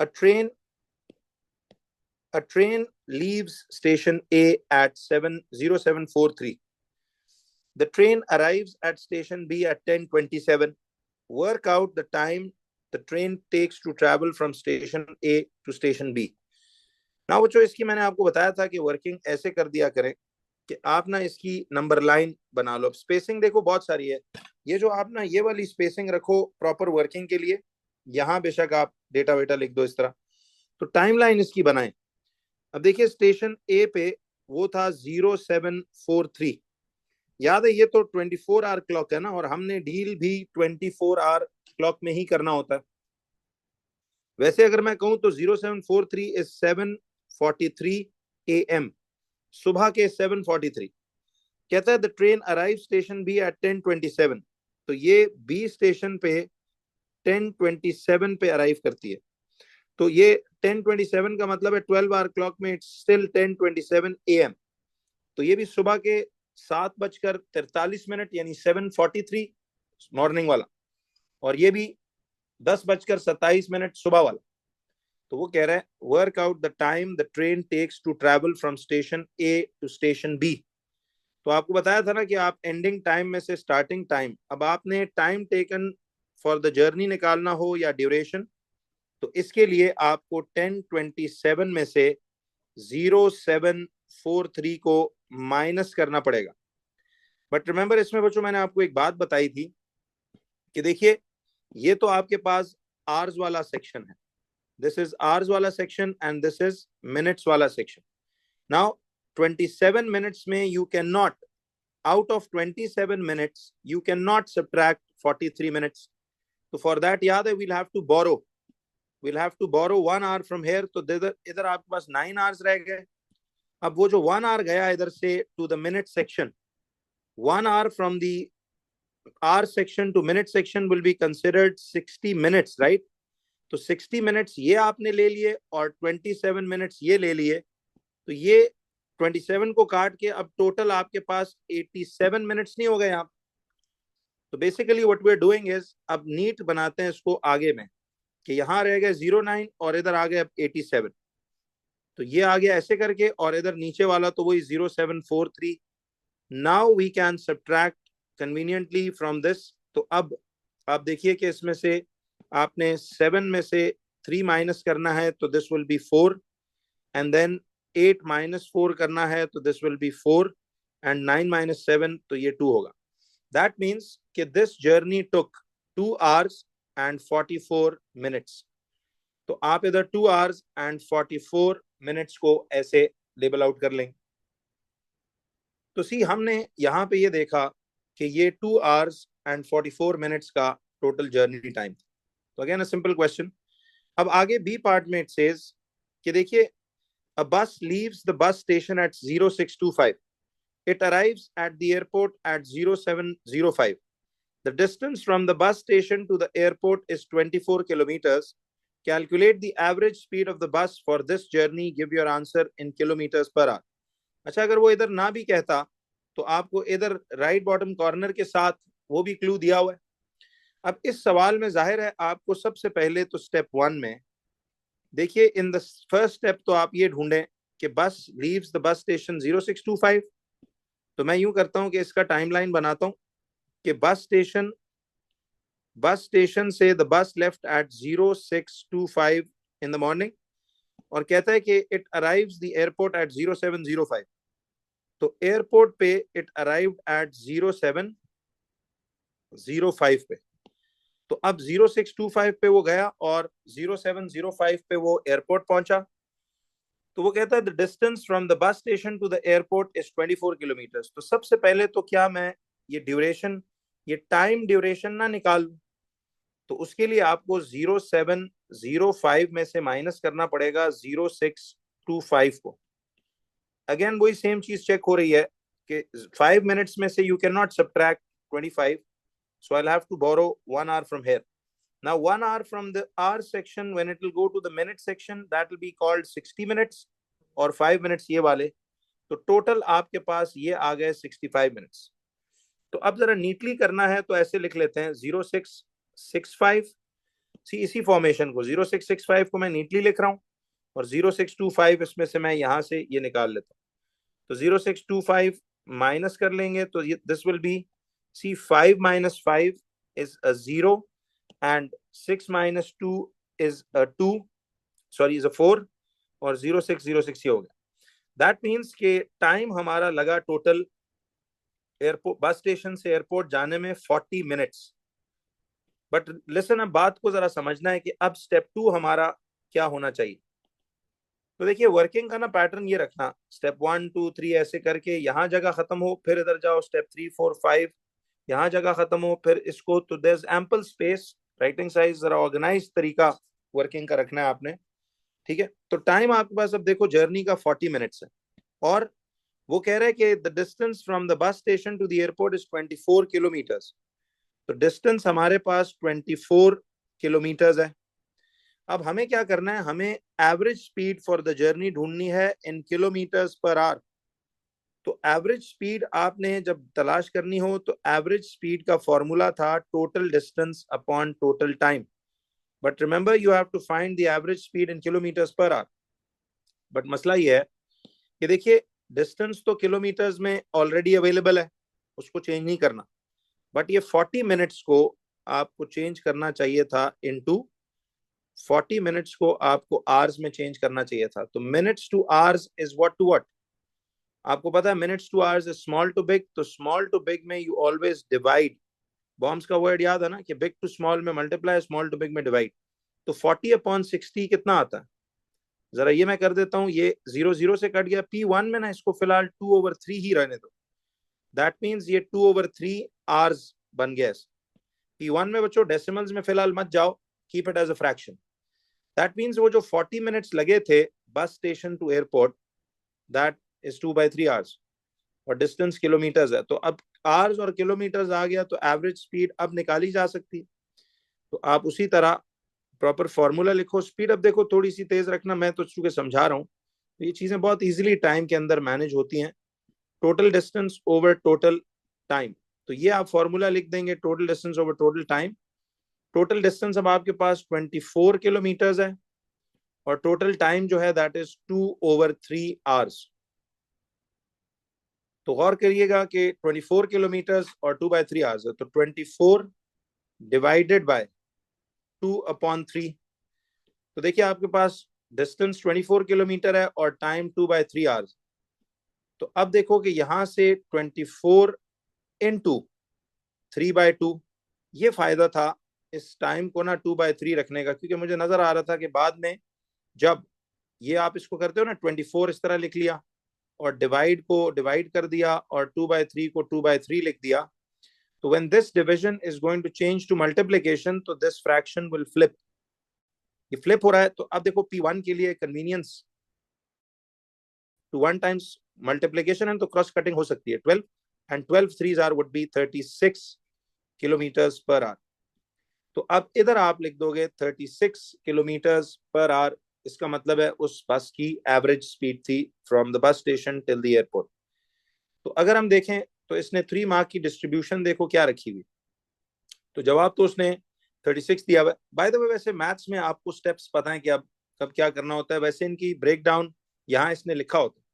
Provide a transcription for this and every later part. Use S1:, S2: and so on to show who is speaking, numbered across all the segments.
S1: A train leaves station A at 0743. The train arrives at station B at 10:27. Work out the time the train takes to travel from station A to station B. Now बच्चों, इसकी मैंने आपको बताया था कि working ऐसे कर दिया करें कि आप ना इसकी नंबर लाइन बना लो। स्पेसिंग देखो बहुत सारी है, ये जो आप ना ये वाली स्पेसिंग रखो प्रॉपर वर्किंग के लिए, यहाँ बेशक आप डेटा वेटा लिख दो इस तरह, तो टाइमलाइन इसकी बनाएं। अब देखिए स्टेशन ए पे वो था 0743, याद है ये तो 24 आवर क्लॉक है ना, और हमने डील भी 24 आवर क्लॉक में ही करना होता है। वैसे अगर मैं कहूं तो 0743 इज 7:43 AM, सुबह के 7:43। कहता है the train arrive station B at 10:27, तो ये बी स्टेशन पे 10:27 पे अराइव करती है। तो ये 10:27 का मतलब है 12 आवर क्लॉक में इट्स स्टिल 10:27 AM। तो ये भी सुबह के 7:43 यानी 7:43 मॉर्निंग वाला, और ये भी 10:27 सुबह वाला। तो वो कह रहा है work out the time the train takes to travel from station A to station B. तो आपको बताया था ना कि आप एंडिंग टाइम में से स्टार्टिंग टाइम, अब आपने time taken for the journey निकालना हो या ड्यूरेशन, तो इसके लिए आपको 10:27 में से 0743 को माइनस करना पड़ेगा। बट रिमेंबर, इसमें बच्चों मैंने आपको एक बात बताई थी कि देखिए ये तो आपके पास आवर्स वाला सेक्शन है, दिस इज आवर्स वाला section and this is minutes वाला सेक्शन। नाउ 27 मिनट्स में you can not, out of 27 minutes you cannot subtract 43 minutes. तो for that याद है we'll have to borrow 1 hour from here, तो इधर आपके पास 9 hours रह गए। अब वो जो 1 hour गया इधर से to the minute section, 1 hour from the hour section to minute section will be considered 60 minutes, right? तो 60 minutes ये आपने ले लिए और 27 minutes ये ले लिए, तो ये 27 को काट के अब टोटल आपके पास 87 मिनट्स नहीं हो गए यहाँ। तो basically what we are doing is, अब नीट बनाते हैं इसको आगे में कि यहाँ रह गए 09 और इधर आ गए अब 87, तो ये आ गया ऐसे करके, और इधर नीचे वाला तो वही 0743। Now we can subtract conveniently from this. तो अब आप देखिए कि इसमें से आपने 7 में से 3 माइनस करना है तो this will be 4, and then 8 minus 4 करना है तो this will be 4, and 9 minus 7 तो ये 2 होगा। That means कि this journey took 2 hours and 44 minutes। तो आप इधर 2 hours and 44 minutes को ऐसे लेबल आउट कर लेंगे। तो सी हमने यहाँ पे ये देखा कि ये 2 hours and 44 minutes का टोटल जर्नी टाइम। तो अगेन अ सिंपल क्वेश्चन। अब आगे बी पार्ट में इट सेज कि देखिए a bus leaves the bus station at 0625. It arrives at the airport at 0705. The distance from the bus station to the airport is 24 kilometers. Calculate the average speed of the bus for this journey. Give your answer in kilometers per hour. अच्छा, अगर वो इधर ना भी कहता तो आपको इधर राइट बॉटम कॉर्नर के साथ वो भी क्लू दिया हुआ है। अब इस सवाल में जाहिर है आपको सबसे पहले तो स्टेप 1 में देखिए, इन द फर्स्ट स्टेप तो आप ये ढूंढें कि बस लीव्स द बस स्टेशन 0625। तो मैं यूं करता हूं कि इसका टाइमलाइन बनाता हूं कि बस स्टेशन से the bus left eight 0625 in the morning, और कहता है कि it arrives the airport at 0705। तो एयरपोर्ट पे इट अराइव्ड एट 0705 पे। तो अब 0625 पे वो गया और 0705 पे वो एयरपोर्ट पहुंचा। तो वो कहता है the distance from the bus station to the airport is 24 kilometres. तो सबसे पहले तो क्या मैं ये ड्यूरेशन, ये टाइम ड्यूरेशन ना निकालूं, तो उसके लिए आपको 0705 में से माइनस करना पड़ेगा 0625 को। अगेन वही सेम चीज चेक हो रही है कि 5 मिनट्स में से you can not subtract 25, so I'll have to borrow 1 hour from here. Now 1 hour from the hour section, when it will go to the minute section, that will be called 60 minutes, और 5 minutes ये वाले, तो total आपके पास ये आ गए 65 minutes. तो अब जरा नीटली करना है तो ऐसे लिख लेते हैं 0665 सी इसी फॉर्मेशन को 0665 को मैं नीटली लिख रहा हूँ और 0625 इसमें से मैं यहां से ये निकाल लेता हूँ। तो 0625 माइनस कर लेंगे तो this will be see 5 minus 5 is a 0 एंड 6 minus 2 is a 2, sorry is a 4 और 0606 ये हो गया। दैट मीन्स के टाइम हमारा लगा टोटल एयरपोर्ट बस स्टेशन से एयरपोर्ट जाने में 40 मिनट्स। बट लिसन, अब बात को जरा समझना है कि अब स्टेप 2 हमारा क्या होना चाहिए। तो देखिए वर्किंग का ना पैटर्न ये रखना, स्टेप 1 2 3 ऐसे करके यहाँ जगह खत्म हो, फिर इधर जाओ स्टेप 3 4 5, यहाँ जगह खत्म हो, फिर इसको, तो there is ample space. Writing size जरा ऑर्गेनाइज तरीका वर्किंग का रखना है आपने, ठीक है। तो टाइम आपके पास अब देखो जर्नी का 40 मिनट्स है और वो कह रहे हैं कि the distance from the bus station to the airport is 24 kilometres. तो डिस्टेंस हमारे पास 24 किलोमीटर्स है। अब हमें क्या करना है, हमें average speed for the journey ढूंढनी है इन किलोमीटर्स पर आवर। तो एवरेज स्पीड आपने जब तलाश करनी हो तो एवरेज स्पीड का फॉर्मूला था total distance upon total time. But remember you have to find the average speed in kilometres per hour. But मसला ये है कि देखिए डिस्टेंस तो किलोमीटर्स में ऑलरेडी अवेलेबल है, उसको चेंज नहीं करना। बट ये 40 मिनट्स को आपको चेंज करना चाहिए था इनटू 40 मिनट्स को आपको आवर्स में चेंज करना चाहिए था। तो minutes to hours is what to what. आपको पता है minutes to hours is small to big. तो स्मॉल टू बिग में यू ऑलवेज डिवाइड। बॉम्ब्स का वर्ड याद है ना कि बिग टू स्मॉल में मल्टीप्लाई, स्मॉल टू बिग में डिवाइड। तो 40/60 कितना आता है, जरा ये मैं कर देता हूँ, ये 0 0 से कट गया। P1 में ना इसको फिलहाल 2/3 ही रहने दो। दैट मीन्स ये 2/3 आवर्स बन गया। P1 में बच्चों डेसिमल्स में फिलहाल मत जाओ, keep it as a fraction. That means वो जो 40 मिनट्स लगे थे bus station to airport, that is 2/3 hours और डिस्टेंस किलोमीटर्स है। तो अब आवर्स और किलोमीटर्स आ गया तो एवरेज स्पीड अब निकाली जा सकती है। तो आप उसी तरह प्रॉपर फॉर्मूला लिखो। स्पीड अब देखो थोड़ी सी तेज रखना, मैं तो चूंकि समझा रहा हूँ तो ये चीजें बहुत इजीली टाइम के अंदर मैनेज होती हैं। Total distance over total time, तो ये आप फॉर्मूला लिख देंगे, total distance over total time. Total distance अब आपके पास 24 किलोमीटर्स है और टोटल टाइम जो है दैट इज 2/3 आवर्स। तो गौर करिएगा कि 24 किलोमीटर्स और 2/3 आवर्स है, तो 24 डिवाइडेड बाय 2/3। तो देखिए आपके पास डिस्टेंस 24 किलोमीटर है और टाइम 2/3 आवर्स। तो अब देखो कि यहां से 24 इंटू 3/2, ये फायदा था इस टाइम को ना 2/3 रखने का, क्योंकि मुझे नजर आ रहा था कि बाद में जब ये आप इसको करते हो ना 24 इस तरह लिख लिया और डिवाइड को डिवाइड कर दिया और 2/3 को 2/3 लिख दिया, तो when this division is going to change to multiplication तो दिस फ्रैक्शन विल फ्लिप। ये फ्लिप हो रहा है। तो अब देखो P1 के लिए कन्वीनियंस टू 1 टाइम्स मल्टीप्लिकेशन है तो क्रॉस कटिंग हो सकती है। 12 and 12 3s are would be 36 kilometres per hour. तो अब इधर आप लिख दोगे 36 किलोमीटर्स पर आवर। इसका मतलब है उस बस की एवरेज स्पीड थी from the bus station till the airport. तो अगर हम देखें तो इसने 3 मार्क की डिस्ट्रीब्यूशन देखो क्या रखी हुई। तो जवाब तो उसने 36 दिया हुआ। बाय द वे वैसे मैथ्स में आपको स्टेप्स पता है कि अब कब क्या करना होता है, वैसे इनकी ब्रेक डाउन यहाँ इसने लिखा होता है।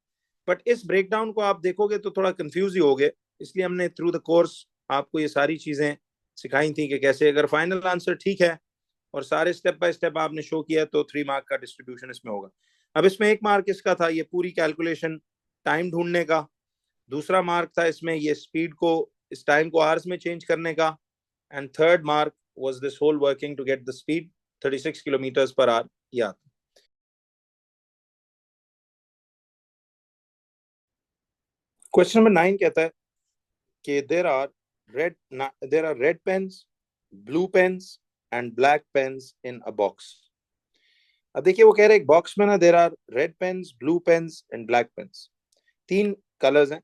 S1: बट इस ब्रेक डाउन को आप देखोगे तो थोड़ा कंफ्यूज ही होगे, इसलिए हमने थ्रू द कोर्स आपको ये सारी चीजें सिखाई थी कि कैसे, अगर फाइनल आंसर ठीक है और सारे स्टेप बाय स्टेप आपने शो किया तो 3 मार्क का डिस्ट्रीब्यूशन इसमें होगा। अब इसमें 1 मार्क इसका था ये पूरी कैलकुलेशन टाइम ढूंढने का, दूसरा मार्क था इसमें ये स्पीड को, इस टाइम को आवर्स में चेंज करने का, and third mark was this whole working to get the speed 36 kilometres per hour. याद। क्वेश्चन नंबर 9 कहता है कि red there are red pens, blue pens and black pens in a box। अब देखिए वो कह रहे हैं एक बॉक्स में ना there are red pens, blue pens and black pens, 3 colours हैं।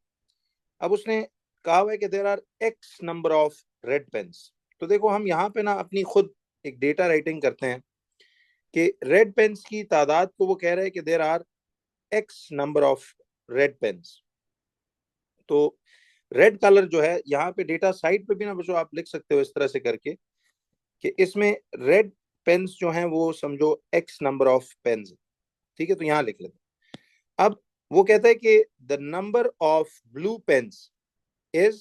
S1: अब उसने कहा हुआ है कि there are X number of red pens. तो देखो हम यहाँ पे ना अपनी खुद एक डेटा राइटिंग करते हैं कि रेड पेन्स की तादाद को वो कह रहे हैं कि there are X number of red pens. तो रेड कलर जो है यहाँ पे डेटा साइड पे भी ना बच्चों आप लिख सकते हो इस तरह से करके कि इसमें रेड पेन्स जो हैं वो समझो x नंबर ऑफ पेन्स, ठीक है, तो यहां लिख लेते हैं। अब वो कहता है कि the number of blue pens is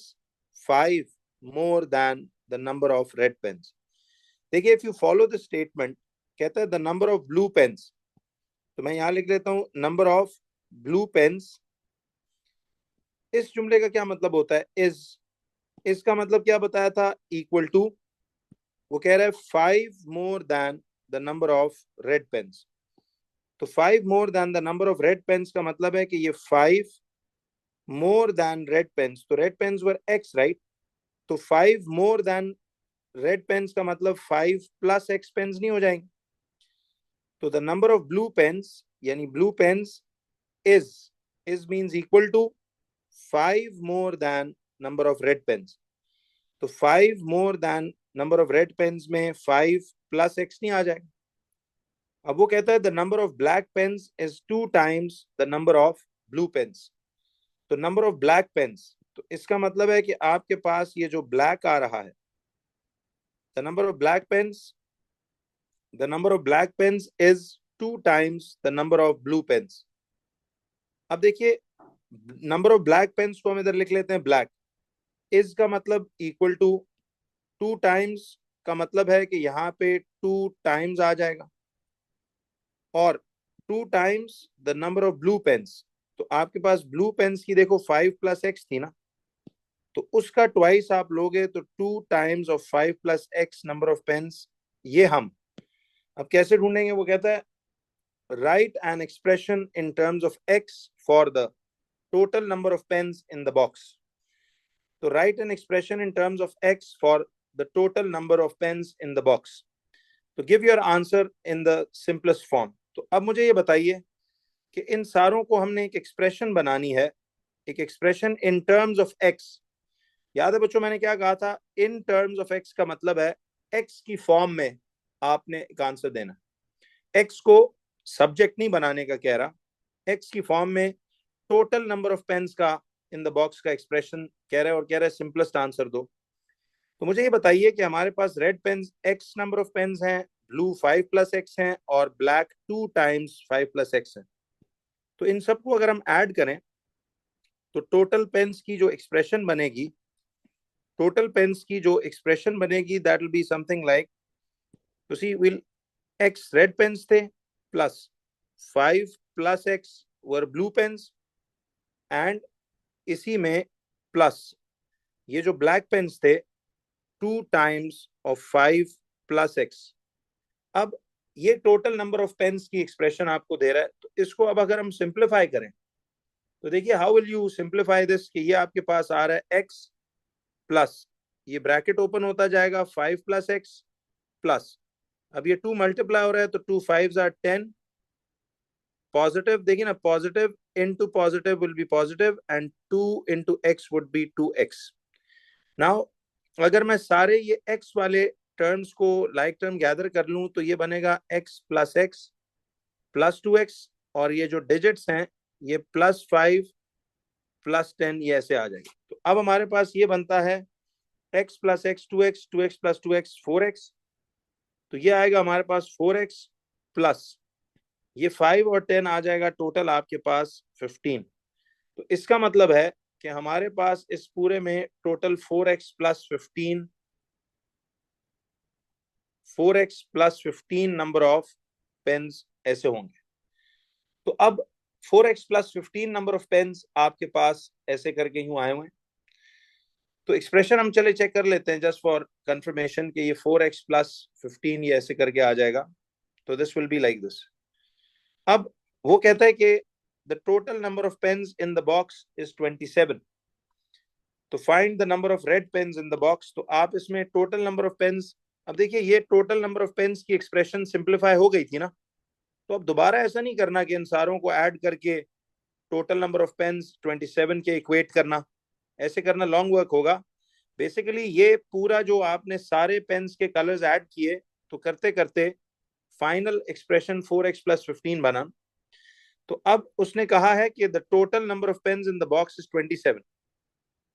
S1: 5 more than the number of red pens. देखिए if you follow the statement, कहता है the number of blue pens, तो मैं यहां लिख लेता हूं नंबर ऑफ ब्लू पेन्स। इस जुमले का क्या मतलब होता है? इसका मतलब क्या बताया था? इक्वल टू, वो कह रहा है 5 more than the number of red pens. तो 5 more than the number of red pens का मतलब है कि ये 5 मोर देन रेड पेन्स, तो red pens were x right, तो 5 मोर देन रेड पेन्स का मतलब 5 प्लस एक्स पेन्स नहीं हो जाएंगे? तो the number of blue pens यानी blue pens is means equal to 5 more than number of red pens. तो 5 more than number of red pens में 5 प्लस एक्स नहीं आ जाएगा। अब वो कहता है the number of black pens is 2 times the number of blue pens. तो number of black pens, तो इसका मतलब है कि आपके पास ये जो ब्लैक आ रहा है, the number of black pens, the number of black pens is 2 times the number of blue pens. अब देखिए नंबर ऑफ ब्लैक पेन्स को हम इधर लिख लेते हैं ब्लैक, इज का मतलब इक्वल टू 2 टाइम्स का मतलब है कि यहाँ पे 2 टाइम्स आ जाएगा, और 2 times the number of blue pens, तो आपके पास ब्लू पेन्स की देखो 5 प्लस एक्स थी ना, तो उसका ट्वाइस आप लोगे तो 2 times of 5 plus x number of pens. ये हम अब कैसे ढूंढेंगे? वो कहता है write an expression in terms of x for the total number of pens in the box. तो write an expression in terms of x for the total number of pens in the box, तो give your answer in the simplest form. तो अब मुझे ये बताइए कि इन सारों को हमने एक एक्सप्रेशन बनानी है, एक expression in terms of x. याद है बच्चों मैंने क्या कहा था? इन टर्म्स ऑफ एक्स का मतलब है एक्स की फॉर्म में आपने एक आंसर देना। एक्स को सब्जेक्ट नहीं बनाने का कह रहा, एक्स की फॉर्म में टोटल नंबर ऑफ पेन्स का इन द बॉक्स का एक्सप्रेशन कह रहा है, और कह रहा है सिंपलेस्ट आंसर दो। तो मुझे ये बताइए कि हमारे पास red pens x number of pens हैं, ब्लू 5 प्लस एक्स हैं, और ब्लैक 2 टाइम्स 5 प्लस एक्स है। तो इन सबको अगर हम ऐड करें तो टोटल पेन्स की जो एक्सप्रेशन बनेगी, टोटल पेन्स की जो एक्सप्रेशन बनेगी that will be something like, तो see will x red pens थे plus 5 plus x were blue pens, and इसी में प्लस ये जो ब्लैक पेन्स थे 2 टाइम्स ऑफ 5 प्लस एक्स। अब ये टोटल नंबर ऑफ पेन्स की एक्सप्रेशन आपको दे रहा है, तो इसको अब अगर हम सिंप्लीफाई करें तो देखिए how will you simplify this, कि ये आपके पास आ रहा है एक्स प्लस, ये ब्रैकेट ओपन होता जाएगा 5 प्लस एक्स प्लस, अब ये 2 मल्टीप्लाई हो रहा है तो 2 5s आर 10, पॉजिटिव देखिए ना, positive into positive will be positive, and 2 into x would be 2x। Now अगर मैं सारे ये x वाले टर्म्स को लाइक टर्म गैदर कर लूं तो ये बनेगा x plus x plus 2x, और ये जो डिजिट्स हैं ये प्लस 5 प्लस 10, ये ऐसे आ जाएगी। तो अब हमारे पास ये बनता है x plus x 2x, 2x plus 2x 4x, तो ये आएगा हमारे पास 4x प्लस ये 5 और 10 आ जाएगा टोटल आपके पास 15। तो इसका मतलब है कि हमारे पास इस पूरे में total 4x plus 15, 4x plus 15 number of pens ऐसे होंगे। तो अब 4x plus 15 number of pens आपके पास ऐसे करके यूं आए हुए हैं। तो एक्सप्रेशन हम चले चेक कर लेते हैं जस्ट फॉर कंफर्मेशन कि ये 4x प्लस 15 ये ऐसे करके आ जाएगा। तो this will be like this. अब वो कहता है कि the total number of pens in the box is 27, तो find the number of red pens in the box. तो आप इसमें टोटल नंबर ऑफ पेन्स, अब देखिए ये टोटल नंबर ऑफ पेन्स की एक्सप्रेशन सिंप्लीफाई हो गई थी ना, तो अब दोबारा ऐसा नहीं करना कि इन सारों को ऐड करके टोटल नंबर ऑफ पेन्स 27 के इक्वेट करना, ऐसे करना लॉन्ग वर्क होगा। बेसिकली ये पूरा जो आपने सारे पेन्स के कलर्स ऐड किए, तो करते करते फाइनल एक्सप्रेशन 4x प्लस 15 बना। तो अब उसने कहा है कि the total number of pens in the box is 27,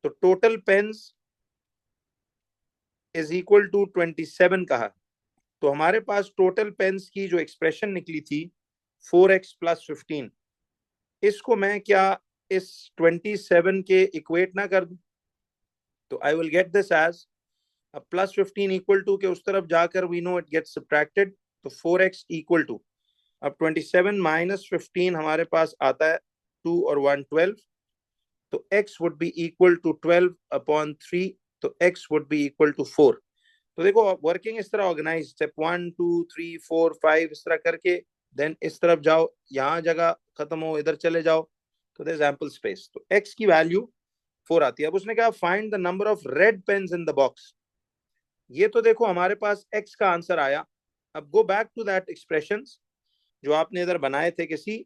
S1: तो total pens is equal to 27 कहा, तो हमारे पास टोटल पेन्स की जो एक्सप्रेशन निकली थी 4x + 15, इसको मैं क्या इस 27 के इक्वेट ना कर दूं? तो I will get this as अब +15 इक्वल टू के उस तरफ जाकर we know it gets subtracted, तो 4x इक्वल टू अब 27 - 15 हमारे पास आता है 2 और 1 12, तो x would be equal to 12/3, तो x would be equal to 4। तो देखो वर्किंग इस तरह ऑर्गेनाइज, स्टेप 1 2 3 4 5 इस तरह करके, देन इस तरफ जाओ, यहाँ जगह खत्म हो, इधर चले जाओ, तो देयर इज एम्पल स्पेस। तो x की वैल्यू 4 आती है। अब उसने कहा find the number of red pens in the box. ये तो देखो हमारे पास x का आंसर आया। अब go back to that expressions जो आपने इधर बनाए थे किसी,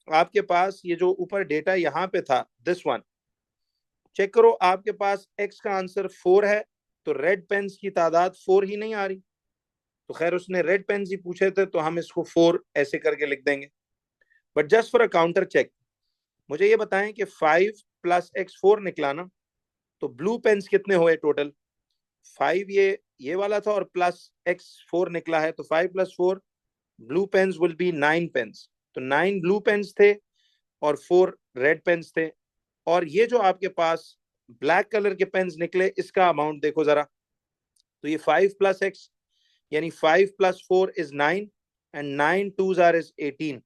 S1: आपके पास ये जो ऊपर डेटा यहाँ पे था दिस वन, चेक करो आपके पास x का आंसर 4 है, तो रेड पेन्स की तादाद 4 ही नहीं आ रही। तो खैर उसने रेड पेन्स ही पूछे थे, तो हम इसको 4 ऐसे करके लिख देंगे। But just for a counter check, मुझे ये बताएं कि 5 + x 4 निकला ना, तो ब्लू पेन्स कितने हुए टोटल? 5 ये वाला था और प्लस x 4 निकला है, तो 5 + 4 blue pens will be 9 pens. तो 9 ब्लू पेन्स थे और 4 रेड पेन्स थे। और ये जो आपके पास ब्लैक कलर के पेन्स निकले, इसका अमाउंट देखो जरा, तो ये 5 + x यानी 5 + 4 is 9 and 9 2s are is 18।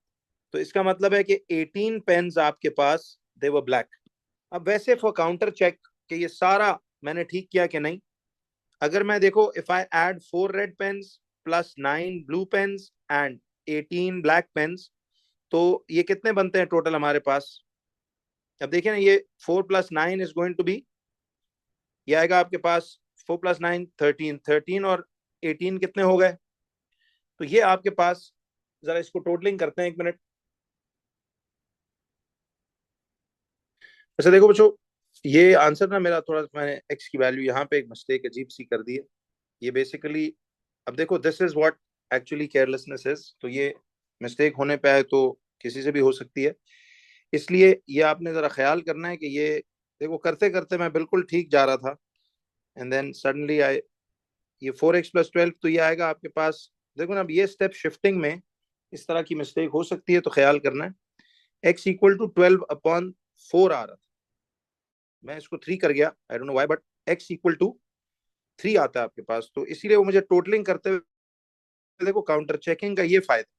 S1: तो इसका मतलब है कि 18 पेन्स आपके पास दे वर ब्लैक। अब वैसे फॉर काउंटर चेक कि ये सारा मैंने ठीक किया कि नहीं, अगर मैं देखो if I add 4 red pens plus 9 blue pens and 18 black pens, तो ये कितने बनते हैं टोटल हमारे पास? अब देखिए ना, ये 4 + 9 इज गोइंग टू बी, ये आएगा आपके पास 4 + 9 13, 13 और 18 कितने हो गए? तो ये आपके पास, जरा इसको टोटलिंग करते हैं 1 मिनट। अच्छा देखो बच्चों, ये आंसर ना मेरा थोड़ा, मैंने x की वैल्यू यहाँ पे एक मिस्टेक अजीब सी कर दी है। ये बेसिकली, अब देखो this is what actually carelessness is, तो ये मिस्टेक होने पे आए तो किसी से भी हो सकती है, इसलिए ये आपने जरा ख्याल करना है कि ये देखो करते करते मैं बिल्कुल ठीक जा रहा था एंड देन सडनली आई, ये 4x + 12, तो ये आएगा आपके पास। देखो ना, अब ये स्टेप शिफ्टिंग में इस तरह की मिस्टेक हो सकती है, तो ख्याल करना है। x = 12/4 आ रहा था, मैं इसको 3 कर गया, I don't know why, but x = 3 आता है आपके पास, तो इसीलिए वो मुझे टोटलिंग करते हुए, देखो काउंटर चेकिंग का ये फायदा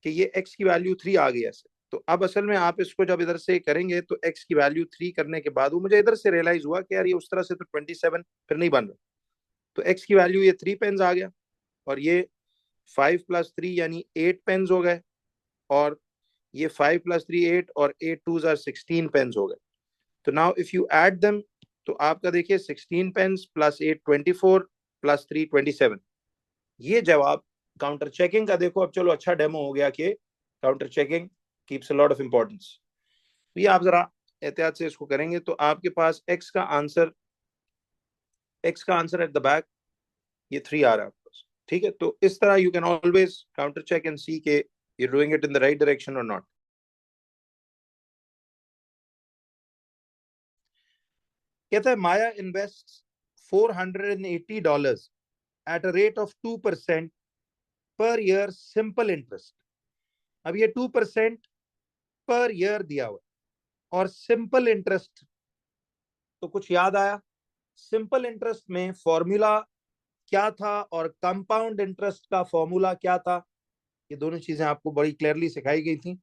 S1: कि ये x की वैल्यू 3 आ गई ऐसे। तो अब असल में आप इसको जब इधर से करेंगे तो x की वैल्यू 3 करने के बाद वो मुझे इधर से रियलाइज हुआ कि यार ये उस तरह से तो 27 फिर नहीं बन रहा, तो x की वैल्यू ये 3 पेन्स आ गया, और ये 5 + 3 यानी 8 पेन्स हो गए, और ये 5 + 3 8 और 8 2s are 16 पेन्स हो गए। तो now if you add them, तो आपका देखिए 16 पेन्स + 8 24 + 3 27, ये जवाब काउंटर चेकिंग का। देखो अब चलो अच्छा डेमो हो गया कि counter checking keeps a lot of importance. तो ये आप जरा एहतियात से इसको करेंगे, तो आपके पास x का आंसर एट द बैक ये 3 आ रहा है आपके पास, ठीक है? तो इस तरह you can always counter check and see के you doing it in the right direction और नॉट। कहता है Maya invest $480 at a rate of 2% per year simple interest. अब ये 2% पर ईयर दिया हुआ और सिंपल इंटरेस्ट, तो कुछ याद आया? सिंपल इंटरेस्ट में फॉर्मूला क्या था और कंपाउंड इंटरेस्ट का फॉर्मूला क्या था? ये दोनों चीजें आपको बड़ी क्लियरली सिखाई गई थी।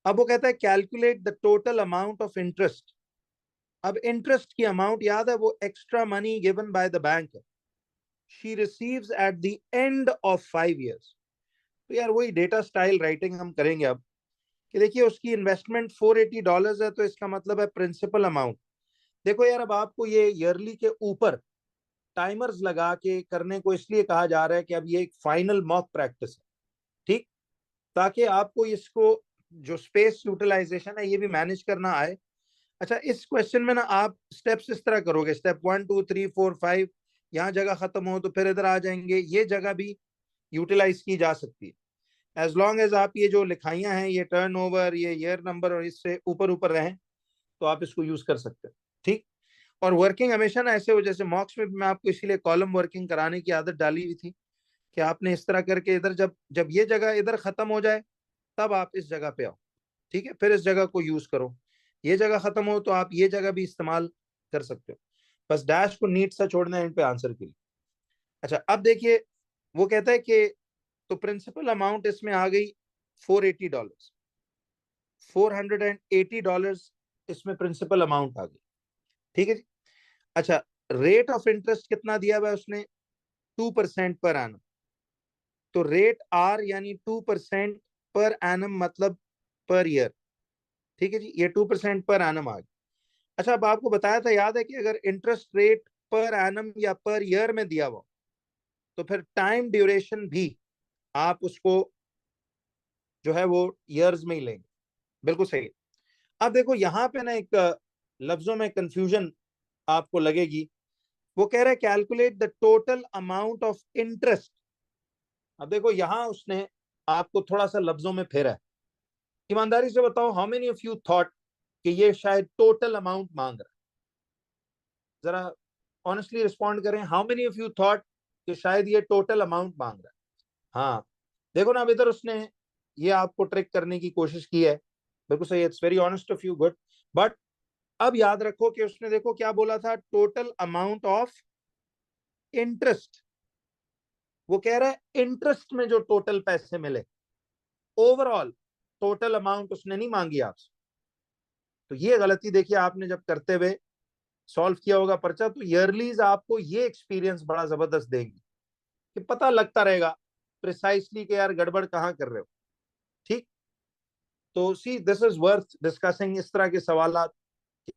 S1: अब वो कहता है calculate the total amount of interest. अब इंटरेस्ट की अमाउंट याद है, वो extra money given by the bank she receives at the end of 5 years। तो यार वही डेटा स्टाइल राइटिंग हम करेंगे अब, कि देखिए उसकी इन्वेस्टमेंट $480 है, तो इसका मतलब है प्रिंसिपल अमाउंट। देखो यार, अब आपको ये ईयरली के ऊपर टाइमर्स लगा के करने को इसलिए कहा जा रहा है कि अब ये एक फाइनल मॉक प्रैक्टिस है, ठीक, ताकि आपको इसको जो स्पेस यूटिलाइजेशन है ये भी मैनेज करना आए। अच्छा, इस क्वेश्चन में ना आप स्टेप्स इस तरह करोगे, स्टेप 1 2 3 4 5, यहाँ जगह खत्म हो तो फिर इधर आ जाएंगे, ये जगह भी यूटिलाइज की जा सकती है एज लॉन्ग एज आप ये जो लिखाइयां हैं, ये टर्नओवर, ये ईयर नंबर और इससे ऊपर ऊपर रहें, तो आप इसको यूज कर सकते हैं, ठीक। और वर्किंग हमेशा ना ऐसे हो, जैसे मॉक्स में मैं आपको इसीलिए कॉलम वर्किंग कराने की आदत डाली हुई थी कि आपने इस तरह करके इधर जब जब ये जगह इधर खत्म हो जाए तब आप इस जगह पे आओ, ठीक है, फिर इस जगह को यूज करो। ये जगह खत्म हो तो आप ये जगह भी इस्तेमाल कर सकते हो। बस डैश को नीट सा छोड़ना है इन पे आंसर के लिए। अच्छा, अब देखिए वो कहता है कि तो प्रिंसिपल अमाउंट इसमें आ गई $480, $480 इसमें प्रिंसिपल अमाउंट आ गई, ठीक है जी। अच्छा, रेट ऑफ इंटरेस्ट कितना दिया हुआ है उसने? 2% पर एनम। तो रेट आर यानी 2% पर एनम मतलब पर ईयर, ठीक है जी, ये 2% पर एनम आ गया। अच्छा, अब आपको बताया था, याद है कि अगर इंटरेस्ट रेट पर एनम या पर ईयर में दिया हुआ तो फिर टाइम ड्यूरेशन भी आप उसको जो है वो ईयर्स में ही लेंगे। बिल्कुल सही है। अब देखो यहां पे ना एक लफ्जों में कंफ्यूजन आपको लगेगी। वो कह रहा है calculate the total amount of interest. अब देखो यहां उसने आपको थोड़ा सा लफ्जों में फेरा है। ईमानदारी से बताओ, how many of you thought कि ये शायद टोटल अमाउंट मांग रहा है? जरा ऑनेस्टली रिस्पॉन्ड करें, how many of you thought कि शायद ये टोटल अमाउंट मांग रहा है? हाँ, देखो ना, अब इधर उसने ये आपको ट्रिक करने की कोशिश की है। बिल्कुल सही, it's very honest of you, good. But अब याद रखो कि उसने देखो क्या बोला था, टोटल अमाउंट ऑफ इंटरेस्ट। वो कह रहा है इंटरेस्ट में जो टोटल पैसे मिले, ओवरऑल टोटल अमाउंट उसने नहीं मांगी आपसे। तो ये गलती देखिए आपने जब करते हुए सॉल्व किया होगा पर्चा, तो ईयरलीज आपको ये एक्सपीरियंस बड़ा जबरदस्त देंगी कि पता लगता रहेगा प्रिसाइसली कि यार गड़बड़ कहाँ कर रहे हो, ठीक। तो सी दिस इज वर्थ डिस्कसिंग, इस तरह के सवाल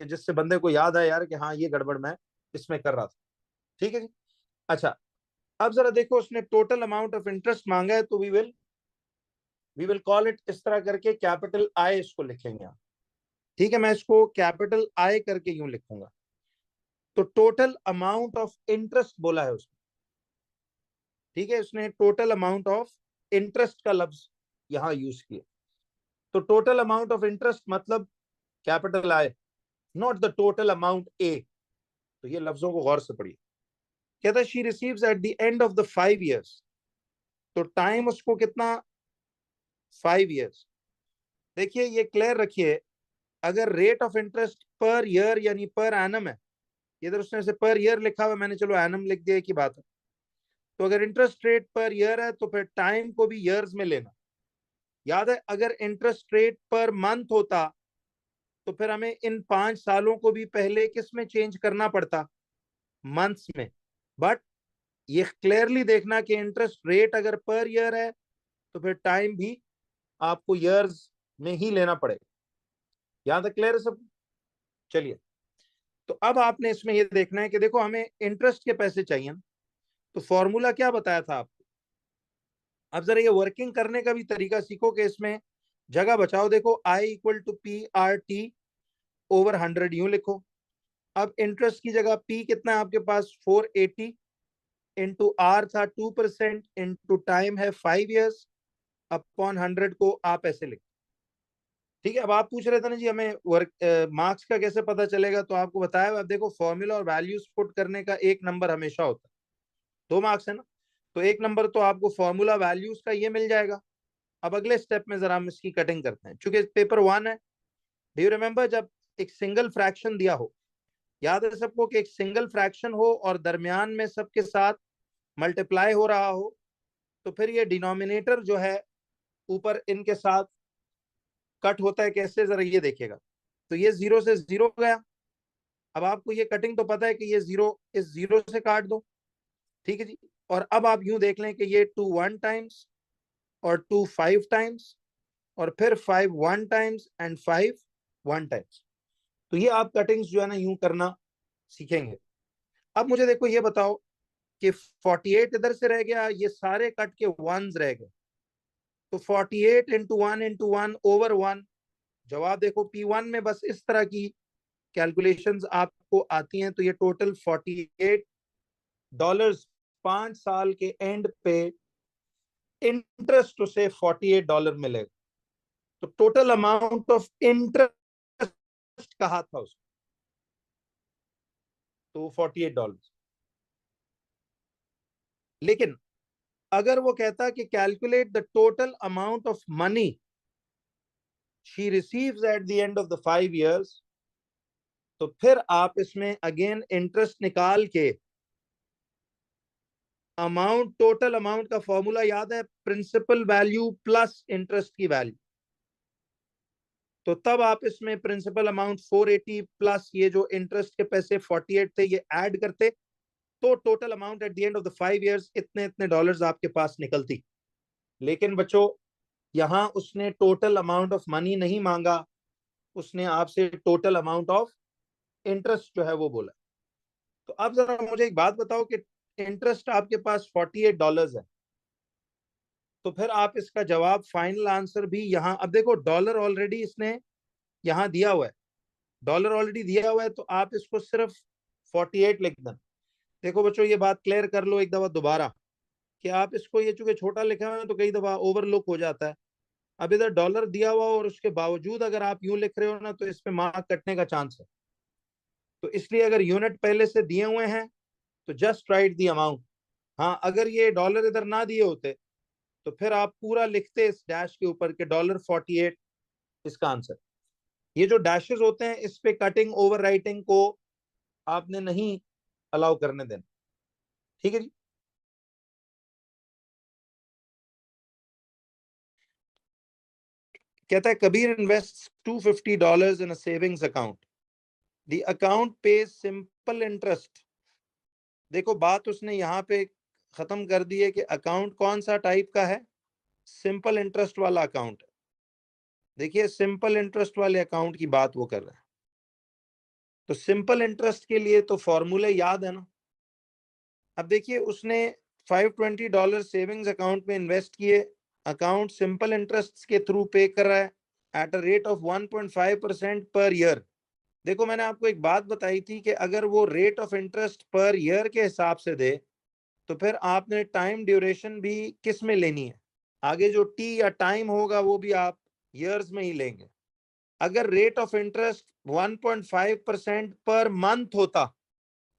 S1: जिससे बंदे को याद आए यार कि हाँ ये गड़बड़ मैं इसमें कर रहा था, ठीक है जी। अच्छा, अब जरा देखो उसने टोटल अमाउंट ऑफ इंटरेस्ट मांगा है, तो वी विल कॉल इट इस तरह करके, कैपिटल आई इसको लिखेंगे आप, ठीक है। मैं इसको कैपिटल आई करके यूं लिखूंगा। तो टोटल अमाउंट ऑफ इंटरेस्ट बोला है उसने, ठीक है, उसने टोटल अमाउंट ऑफ इंटरेस्ट का लफ्ज यहां यूज किया। तो टोटल अमाउंट ऑफ इंटरेस्ट मतलब capital I, not the total amount A. तो ये लफ्जों को गौर से पढ़िए। कहता है she receives at the end of the 5 years। तो टाइम उसको कितना? 5 years। देखिए ये क्लियर रखिए, अगर rate of interest per year यानी पर एनम है, इधर उसने से पर ईयर लिखा हुआ, मैंने चलो एनम लिख दिया की बात है। तो अगर इंटरेस्ट रेट पर ईयर है तो फिर टाइम को भी ईयर्स में लेना। याद है, अगर इंटरेस्ट रेट पर मंथ होता तो फिर हमें इन 5 सालों को भी पहले किस में चेंज करना पड़ता? मंथ्स में। बट ये क्लियरली देखना कि इंटरेस्ट रेट अगर पर ईयर है तो फिर टाइम भी आपको ईयर्स में ही लेना पड़ेगा। यहां तक क्लियर है सब? चलिए, तो अब आपने इसमें ये देखना है कि देखो हमें इंटरेस्ट के पैसे चाहिए ना, तो फॉर्मूला क्या बताया था आपको? अब जरा ये वर्किंग करने का भी तरीका सीखो कि इसमें जगह बचाओ। देखो I = PRT/100 यूं लिखो। अब इंटरेस्ट की जगह P कितना है आपके पास? 480 इंटू आर था 2% इंटू टाइम है 5 years अपॉन 100 को आप ऐसे लिखो, ठीक है। अब आप पूछ रहे थे ना जी हमें वर्क मार्क्स का कैसे पता चलेगा, तो आपको बताया, अब देखो फॉर्मूला और वैल्यूज पुट करने का 1 नंबर हमेशा होता है, 2 मार्क्स है ना। तो 1 नंबर तो आपको फॉर्मूला वैल्यूज का ये मिल जाएगा। अब अगले स्टेप में जरा हम इसकी कटिंग करते हैं, चूंकि पेपर 1 है। डू यू रिमेंबर जब एक सिंगल फ्रैक्शन दिया हो, याद है सबको कि एक सिंगल फ्रैक्शन हो और दरमियान में सबके साथ मल्टीप्लाई हो रहा हो, तो फिर ये डिनोमिनेटर जो है ऊपर इनके साथ कट होता है कैसे, जरा ये देखिएगा। तो ये 0 से 0 गया। अब आपको ये कटिंग तो पता है कि ये 0 इस 0 से काट दो, ठीक है जी। और अब आप यूं देख लें कि ये 2 1 टाइम्स और 2 5 टाइम्स और फिर 5 1 टाइम्स एंड 5 1 टाइम्स। तो ये आप कटिंग्स जो है ना यूं करना सीखेंगे। अब मुझे देखो ये बताओ कि 48 इधर से रह गया, ये सारे कट के वंस रह गए। तो 48 इंटू वन जवाब देखो P1 में बस इस तरह की कैलकुलेशंस आपको आती हैं। तो ये टोटल $48 5 साल के एंड पे इंटरेस्ट उसे $48 मिलेगा। तो टोटल अमाउंट ऑफ इंटरेस्ट कहा था उसको, तो $48। लेकिन अगर वो कहता कि calculate the total amount of money she receives at the end of the 5 years, तो फिर आप इसमें अगेन इंटरेस्ट निकाल के अमाउंट, टोटल अमाउंट का फॉर्मूला याद है, प्रिंसिपल वैल्यू प्लस इंटरेस्ट की वैल्यू। तो तब आप इसमें प्रिंसिपल अमाउंट 480 प्लस ये जो इंटरेस्ट के पैसे 48 थे ये ऐड करते, तो total amount at the end of the 5 years इतने इतने डॉलर्स आपके पास निकलती। लेकिन बच्चों यहां उसने टोटल अमाउंट ऑफ मनी नहीं मांगा, उसने आपसे टोटल अमाउंट ऑफ इंटरेस्ट जो है वो बोला। तो अब जरा मुझे एक बात बताओ कि इंटरेस्ट आपके पास $48 है, तो फिर आप इसका जवाब फाइनल आंसर भी यहाँ, अब देखो डॉलर ऑलरेडी इसने यहाँ दिया हुआ है, डॉलर ऑलरेडी दिया हुआ है, तो आप इसको सिर्फ 48 लिख दें। देखो बच्चों ये बात क्लियर कर लो एक दफा दोबारा, कि आप इसको, ये चूंकि छोटा लिखा हुआ है तो कई दफा ओवरलुक हो जाता है। अब इधर डॉलर दिया हुआ और उसके बावजूद अगर आप यूं लिख रहे हो ना, तो इसमें मार्क कटने का चांस है। तो इसलिए अगर यूनिट पहले से दिए हुए हैं तो जस्ट राइट दी अमाउंट। हाँ, अगर ये डॉलर इधर ना दिए होते तो फिर आप पूरा लिखते इस डैश के ऊपर के $48 इसका आंसर। ये जो डैशेस होते हैं इस पे कटिंग ओवर राइटिंग को आपने नहीं अलाउ करने देना, ठीक है जी। कहता है Kabir invest $250 in a savings account, the account पे सिंपल इंटरेस्ट। देखो बात उसने यहाँ पे खत्म कर दी है कि अकाउंट कौन सा टाइप का है, सिंपल इंटरेस्ट वाला अकाउंट है। देखिए सिंपल इंटरेस्ट वाले अकाउंट की बात वो कर रहा है, तो सिंपल इंटरेस्ट के लिए तो फॉर्मूले याद है ना। अब देखिए उसने $520 सेविंग्स अकाउंट में इन्वेस्ट किए, अकाउंट सिंपल इंटरेस्ट के थ्रू पे कर रहा है eight a rate of 1.5% per year. देखो मैंने आपको एक बात बताई थी कि अगर वो rate of interest per year के हिसाब से दे तो फिर आपने टाइम ड्यूरेशन भी किस में लेनी है, आगे जो टी या टाइम होगा वो भी आप ईयर्स में ही लेंगे। अगर rate of interest 1.5% per month होता,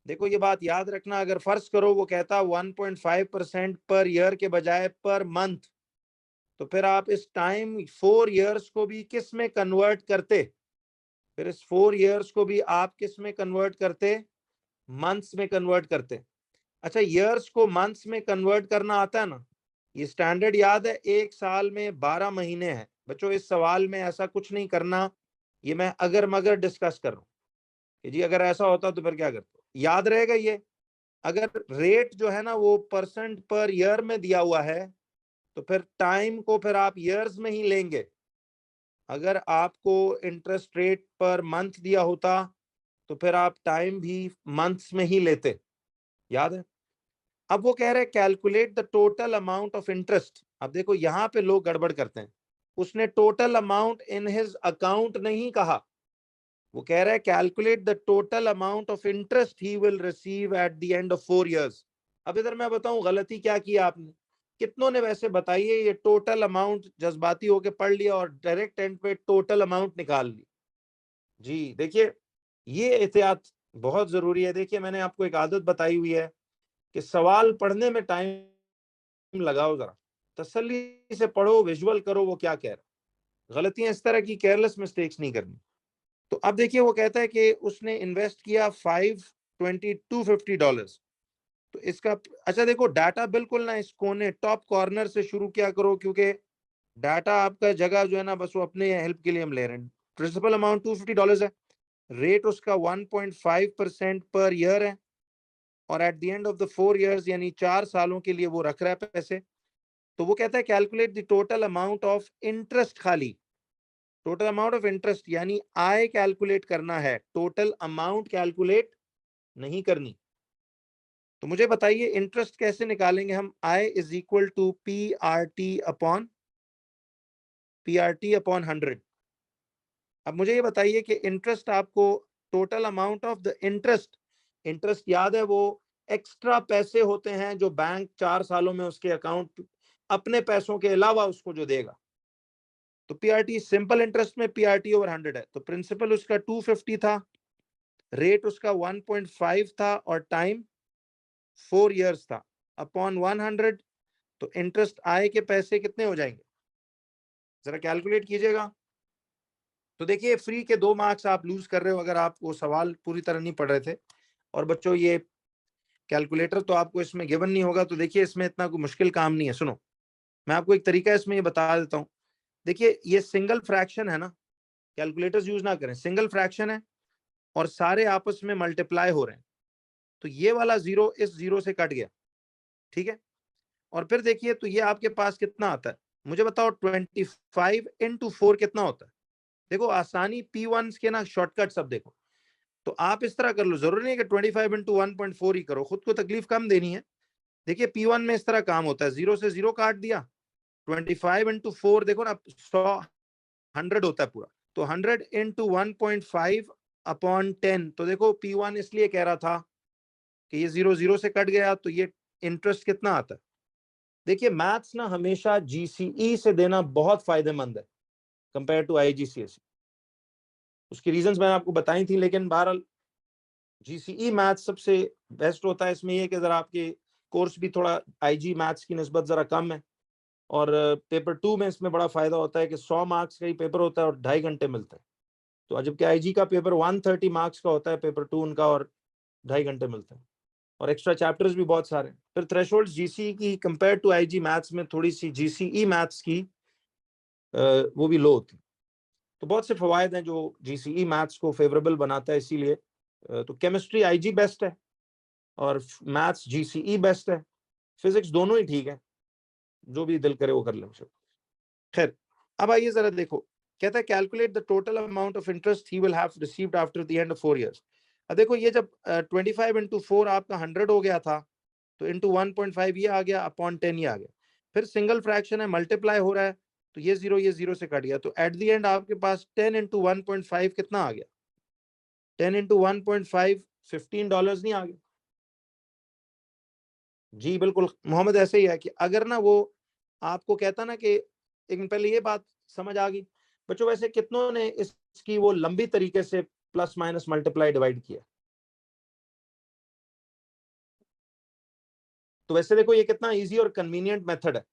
S1: देखो ये बात याद रखना, अगर फर्ज करो वो कहता 1.5% पर ईयर के बजाय पर मंथ, तो फिर आप इस टाइम 4 years को भी किस में कन्वर्ट करते, फिर इस 4 years को भी आप किस में कन्वर्ट करते, मंथ्स में कन्वर्ट करते। अच्छा ईयर्स को मंथ्स में कन्वर्ट करना आता है ना, ये स्टैंडर्ड याद है, एक साल में 12 महीने हैं। बच्चों इस सवाल में ऐसा कुछ नहीं करना, ये मैं अगर मगर डिस्कस कर रहा हूँ कि जी अगर ऐसा होता तो फिर क्या करते, याद रहेगा ये। अगर रेट जो है ना वो परसेंट पर ईयर में दिया हुआ है तो फिर टाइम को फिर आप ईयर्स में ही लेंगे। अगर आपको इंटरेस्ट रेट पर मंथ दिया होता तो फिर आप टाइम भी मंथ्स में ही लेते, याद है। अब वो कह रहे हैं calculate the total amount of interest. अब देखो यहाँ पे लोग गड़बड़ करते हैं, उसने total amount in his account नहीं कहा, वो कह रहा है calculate the total amount of interest he will receive at the end of 4 years। अब इधर मैं बताऊं गलती क्या की आपने, कितनों ने वैसे बताइए ये टोटल अमाउंट जज्बाती होके पढ़ लिया और डायरेक्ट एंड पे टोटल अमाउंट निकाल ली। जी देखिए ये एहतियात बहुत जरूरी है। देखिए मैंने आपको एक आदत बताई हुई है कि सवाल पढ़ने में टाइम लगाओ, जरा तसल्ली से पढ़ो, विजुअल करो वो क्या कह रहा है, गलतियां इस तरह की केयरलेस मिस्टेक्स नहीं करनी। तो अब देखिए वो कहता है कि उसने इन्वेस्ट किया $250। तो इसका, अच्छा देखो डाटा बिल्कुल ना इस कोने टॉप कॉर्नर से शुरू किया करो, क्योंकि डाटा आपका जगह जो है ना बस वो अपने हेल्प के लिए हम ले रहे हैं। प्रिंसिपल अमाउंट $250 है, रेट उसका 1.5% पर ईयर है, और eight the end of the 4 years यानी 4 सालों के लिए वो रख रहा है पैसे। तो वो कहता है calculate the total amount of interest, खाली टोटल अमाउंट ऑफ इंटरेस्ट यानी आय कैलकुलेट करना है, टोटल अमाउंट कैलकुलेट नहीं करनी। तो मुझे बताइए इंटरेस्ट कैसे निकालेंगे हम, I is equal to P R T upon 100। अब मुझे ये बताइए कि इंटरेस्ट आपको, total amount of the interest, interest याद है वो एक्स्ट्रा पैसे होते हैं जो बैंक 4 सालों में उसके अकाउंट अपने पैसों के अलावा उसको जो देगा। तो पीआरटी सिंपल इंटरेस्ट में पीआरटी ओवर 100 है, तो प्रिंसिपल उसका 250 था, रेट उसका 1.5 था और टाइम 4 years था, अपॉन 100 तो इंटरेस्ट आय के पैसे कितने हो जाएंगे, जरा कैलकुलेट कीजिएगा। तो देखिए फ्री के 2 मार्क्स आप लूज कर रहे हो अगर आप वो सवाल पूरी तरह नहीं पढ़ रहे थे। और बच्चों ये कैलकुलेटर तो आपको इसमें गिवन नहीं होगा, तो देखिए इसमें इतना कोई मुश्किल काम नहीं है। सुनो, मैं आपको एक तरीका इसमें ये बता देता हूँ। देखिए ये सिंगल फ्रैक्शन है ना, कैलकुलेटर्स यूज ना करें, सिंगल फ्रैक्शन है और सारे आपस में मल्टीप्लाई हो रहे हैं, तो ये वाला जीरो इस जीरो से कट गया, ठीक है। और फिर देखिए तो ये आपके पास कितना आता है, मुझे बताओ 25 इंटू 4 कितना होता है। देखो आसानी P1 के ना शॉर्टकट सब देखो, तो आप इस तरह कर लो, जरूरी नहीं है कि 25 इंटू 1.4 ही करो, खुद को तकलीफ कम देनी है। देखिए P1 में इस तरह काम होता है, जीरो से जीरो काट दिया, 25 इंटू 4 देखो ना 100 100 होता है पूरा, तो 100 इंटू 1.5 अपॉन 10, तो देखो P1 इसलिए कह रहा था कि ये जीरो जीरो से कट गया, तो ये इंटरेस्ट कितना आता है। देखिए मैथ्स ना हमेशा जीसीई से देना बहुत फायदेमंद है कंपेयर टू आईजीसीएसई, उसकी रीजंस मैंने आपको बताई थी, लेकिन बहरहाल जीसीई मैथ्स सबसे बेस्ट होता है। इसमें ये कि जरा आपके कोर्स भी थोड़ा आईजी मैथ्स की निस्बत जरा कम है, और पेपर 2 में इसमें बड़ा फायदा होता है कि 100 मार्क्स का ही पेपर होता है और 2.5 घंटे मिलते हैं। तो जबकि आईजी का पेपर 130 मार्क्स का होता है, पेपर 2 उनका, और 2.5 घंटे मिलते हैं, और एक्स्ट्रा चैप्टर्स भी बहुत सारे हैं। फिर थ्रेशोल्ड जीसीई की कंपेयर टू आईजी मैथ्स में थोड़ी सी जीसीई मैथ्स की वो भी लो होती। तो बहुत से फवायद हैं जो जीसीई मैथ्स को फेवरेबल बनाता है, इसीलिए तो केमिस्ट्री आईजी बेस्ट है और मैथ्स जीसीई बेस्ट है, फिजिक्स दोनों ही ठीक है, जो भी दिल करे वो कर लें। खैर अब आइए जरा देखो, कहता है calculate the total amount of interest he will have received after the end of 4 years. अब देखो ये जब 25 इंटू 4 आपका 100 हो गया था, तो इंटू 1.5 ये आ गया, अपॉन 10 ये आ गया। फिर सिंगल फ्रैक्शन है, मल्टीप्लाई हो रहा है, तो ये जीरो से कट गया, तो एट द एंड आपके पास 10 इंटू 1.5 कितना आ गया, 10 इंटू 1.5 $15 नहीं आ गया। जी बिल्कुल मोहम्मद, ऐसे ही है कि अगर ना वो आपको कहता ना कि एक पहले ये बात समझ आ गई बच्चों, वैसे कितनों ने इसकी वो लंबी तरीके से प्लस माइनस मल्टीप्लाई डिवाइड किया। तो वैसे देखो ये कितना इजी और कन्वीनियंट मेथड है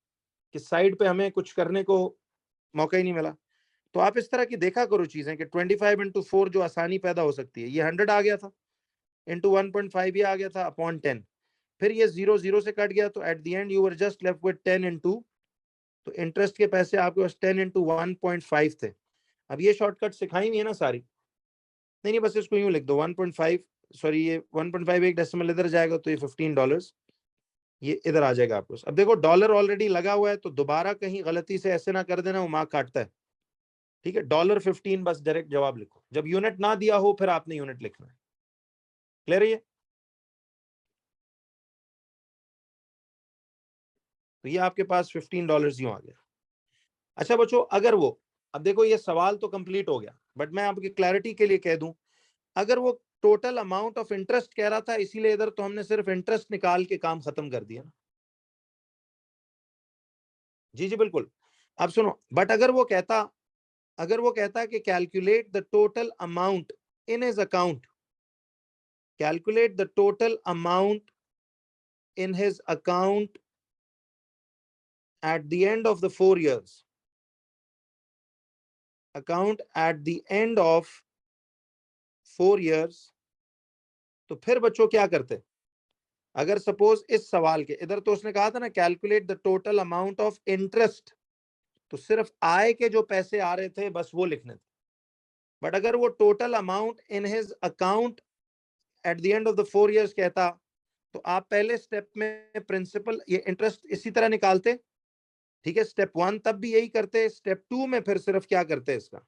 S1: कि साइड पे हमें कुछ करने को मौका ही नहीं मिला। तो आप इस तरह की देखा करो चीजें कि 25 इंटू 4 जो आसानी पैदा हो सकती है, ये 100 आ गया था, इंटू 1.5 ये आ गया था, अपॉन 10, फिर ये जीरो जीरो से कट गया, तो eight the and you were just left with 10 into, तो इंटरेस्ट के पैसे आपके पास 10 इंटू 1.5 थे। अब ये शॉर्टकट सिखाई हुई है ना सारी, नहीं नहीं बस इसको यूं लिख दो 1.5, सॉरी ये 1.5 एक डेसिमल इधर जाएगा, तो ये $15 ये इधर आ जाएगा आपको। अब देखो डॉलर ऑलरेडी लगा हुआ है, तो दोबारा कहीं गलती से ऐसे ना कर देना, वो मार्क काटता है, ठीक है। $15 बस डायरेक्ट जवाब लिखो, जब यूनिट ना दिया हो फिर आपने यूनिट लिखना है। क्लियर है ये? तो ये आपके पास $15 यूं आ गया। अच्छा बच्चों, अगर वो, अब देखो ये सवाल तो कंप्लीट हो गया, बट मैं आपकी क्लैरिटी के लिए कह दूं, अगर वो टोटल अमाउंट ऑफ इंटरेस्ट कह रहा था, इसीलिए इधर तो हमने सिर्फ इंटरेस्ट निकाल के काम खत्म कर दिया। जी जी बिल्कुल। अब सुनो, बट अगर वो कहता कि calculate the total amount in his account, calculate the total amount in his account at the end of the 4 years, account at the end of 4 years, तो फिर बच्चों क्या करते, अगर सपोज इस सवाल के इधर तो उसने कहा था ना calculate the total amount of interest, तो सिर्फ आय के जो पैसे आ रहे थे बस वो लिखने थे। बट अगर वो total amount in his account eight the end of the 4 years कहता, तो आप पहले स्टेप में प्रिंसिपल ये इंटरेस्ट इसी तरह निकालते, ठीक है। स्टेप 1 तब भी यही करते, स्टेप 2 में फिर सिर्फ क्या करते इसका,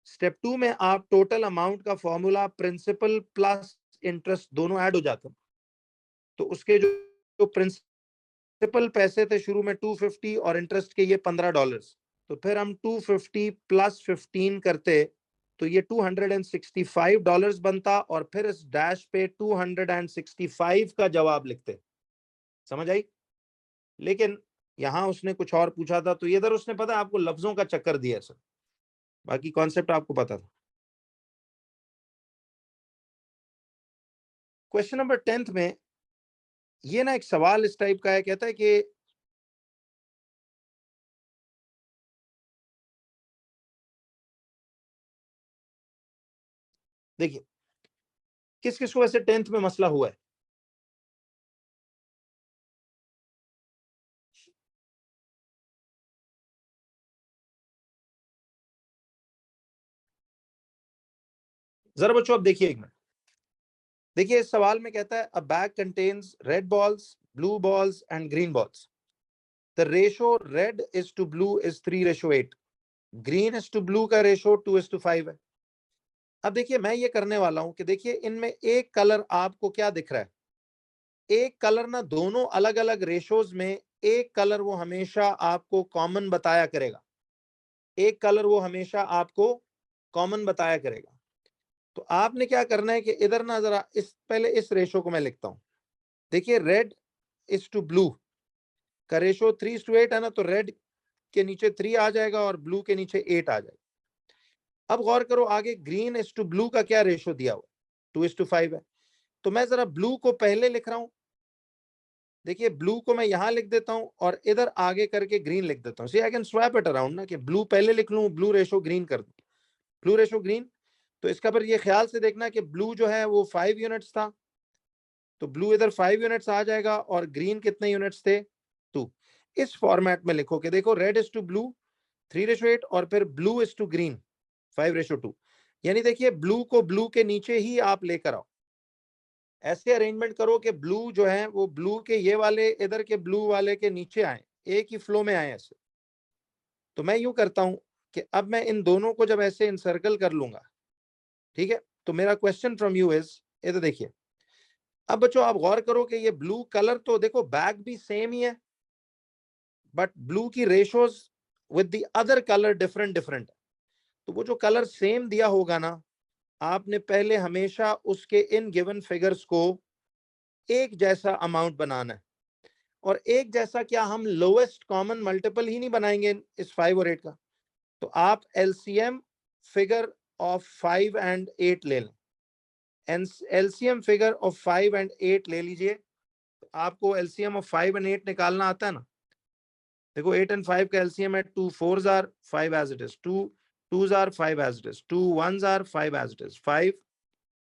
S1: स्टेप 2 में आप टोटल अमाउंट का फॉर्मूला प्रिंसिपल प्लस इंटरेस्ट दोनों ऐड हो जाते, तो उसके जो प्रिंसिपल पैसे थे शुरू में 250 और इंटरेस्ट के ये $15, तो फिर हम 250 प्लस 15 करते, तो ये $265 बनता, और फिर इस डैश पे 265 का जवाब लिखते। समझ आई? लेकिन यहां उसने कुछ और पूछा था, तो इधर उसने पता आपको लफ्जों का चक्कर दिया सर, बाकी कॉन्सेप्ट आपको पता था। क्वेश्चन नंबर 10th में ये ना एक सवाल इस टाइप का है, कहता है कि देखिए किस किस को वैसे 10th में मसला हुआ है? जरा बच्चों अब देखिए एक मिनट, देखिए इस सवाल में कहता है a bag contains red balls, blue balls and green balls. The ratio red is to blue is 3:8, green is to blue का रेशो 2:5 है। अब देखिए मैं ये करने वाला हूं कि देखिए इनमें एक कलर आपको क्या दिख रहा है, एक कलर ना दोनों अलग अलग रेशोज में एक कलर वो हमेशा आपको कॉमन बताया करेगा, एक कलर वो हमेशा आपको कॉमन बताया करेगा। तो आपने क्या करना है कि इधर ना जरा इस पहले इस रेशो को मैं लिखता हूं। देखिए रेड इज टू ब्लू का रेशो 3:8 है ना, तो रेड के नीचे 3 आ जाएगा और ब्लू के नीचे 8 आ जाएगा। अब गौर करो आगे ग्रीन इज टू ब्लू का क्या रेशो दिया हुआ, 2:5 है। तो मैं जरा ब्लू को पहले लिख रहा हूं, देखिए ब्लू को मैं यहां लिख देता हूं और इधर आगे करके ग्रीन लिख देता हूं। See I can swap it around ना, कि ब्लू पहले लिख लूं, ब्लू रेशो ग्रीन कर दूं, ब्लू रेशो ग्रीन। तो इसका पर ये ख्याल से देखना कि ब्लू जो है वो 5 यूनिट्स था, तो ब्लू इधर 5 यूनिट्स आ जाएगा और ग्रीन कितने यूनिट्स थे, 2। इस फॉर्मेट में लिखो कि देखो रेड इज टू ब्लू 3:8 और फिर ब्लू इज टू ग्रीन 5:2। यानी देखिए ब्लू को ब्लू के नीचे ही आप लेकर आओ, ऐसे अरेंजमेंट करो कि ब्लू जो है वो ब्लू के ये वाले इधर के ब्लू वाले के नीचे आए, एक ही फ्लो में आए ऐसे। तो मैं यूं करता हूं कि अब मैं इन दोनों को जब ऐसे इनसर्कल कर लूंगा, ठीक है, तो मेरा क्वेश्चन फ्रॉम यू इज, ये तो देखिए अब बच्चों आप गौर करो कि ये ब्लू कलर तो देखो बैग भी सेम ही है, बट ब्लू की ratios with the other colour different different. तो वो जो कलर सेम दिया होगा ना, आपने पहले हमेशा उसके इन गिवन फिगर्स को एक जैसा अमाउंट बनाना है। और एक जैसा क्या, हम लोएस्ट कॉमन मल्टीपल ही नहीं बनाएंगे इस 5 और 8 का, तो आप एलसीएम फिगर ऑफ 5 एंड 8 ले लें। एलसीएम फिगर ऑफ 5 एंड 8 ले लीजिए। तो आपको एलसीएम ऑफ 5 एंड 8 निकालना आता है ना, देखो 8 एंड 5 का एलसीएम है 2 4s are 5 as it is, 2 2s are 5 as it is, 2 1s are 5 as it is, 5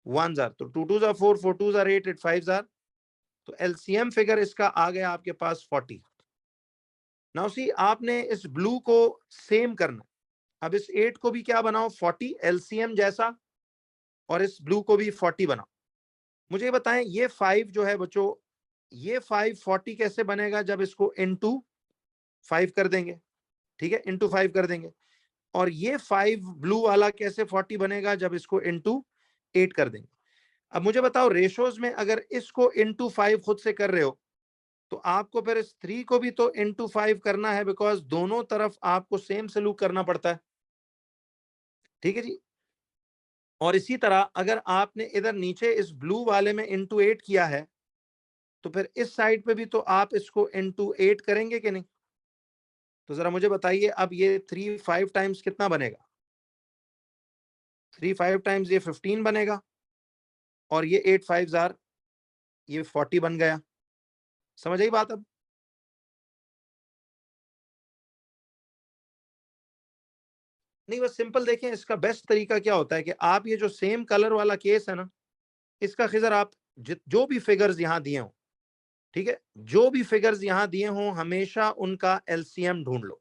S1: 1s are, तो 2 2s are 4, 4 2s are 8, 8 5s are, तो एलसीएम फिगर इसका आ गया आपके पास 40। नाउ सी आपने इस ब्लू को सेम करना, अब इस 8 को भी क्या बनाओ 40 एलसीएम जैसा, और इस ब्लू को भी 40 बनाओ। मुझे ये बताएं ये 5 जो है बच्चों, ये 5 40 कैसे बनेगा, जब इसको इनटू 5 कर देंगे, ठीक है, इनटू 5 कर देंगे। और ये 5 ब्लू वाला कैसे 40 बनेगा, जब इसको इनटू 8 कर देंगे। अब मुझे बताओ रेशोज में अगर इसको इनटू 5 खुद से कर रहे हो, तो आपको फिर इस 3 को भी तो इनटू 5 करना है, बिकॉज दोनों तरफ आपको सेम सलूक करना पड़ता है, ठीक है जी। और इसी तरह अगर आपने इधर नीचे इस ब्लू वाले में इनटू 8 किया है, तो फिर इस साइड पे भी तो आप इसको इनटू 8 करेंगे कि नहीं। तो जरा मुझे बताइए अब ये 3 5 टाइम्स कितना बनेगा, 3 5 टाइम्स ये 15 बनेगा, और ये 8 5 आर ये 40 बन गया। समझ आई बात अब। नहीं बस सिंपल देखें, इसका बेस्ट तरीका क्या होता है कि आप ये जो सेम कलर वाला केस है ना, इसका खिजर आप जो भी फिगर्स यहाँ दिए हों, ठीक है, जो भी फिगर्स यहाँ दिए हों हमेशा उनका एलसीएम ढूंढ लो।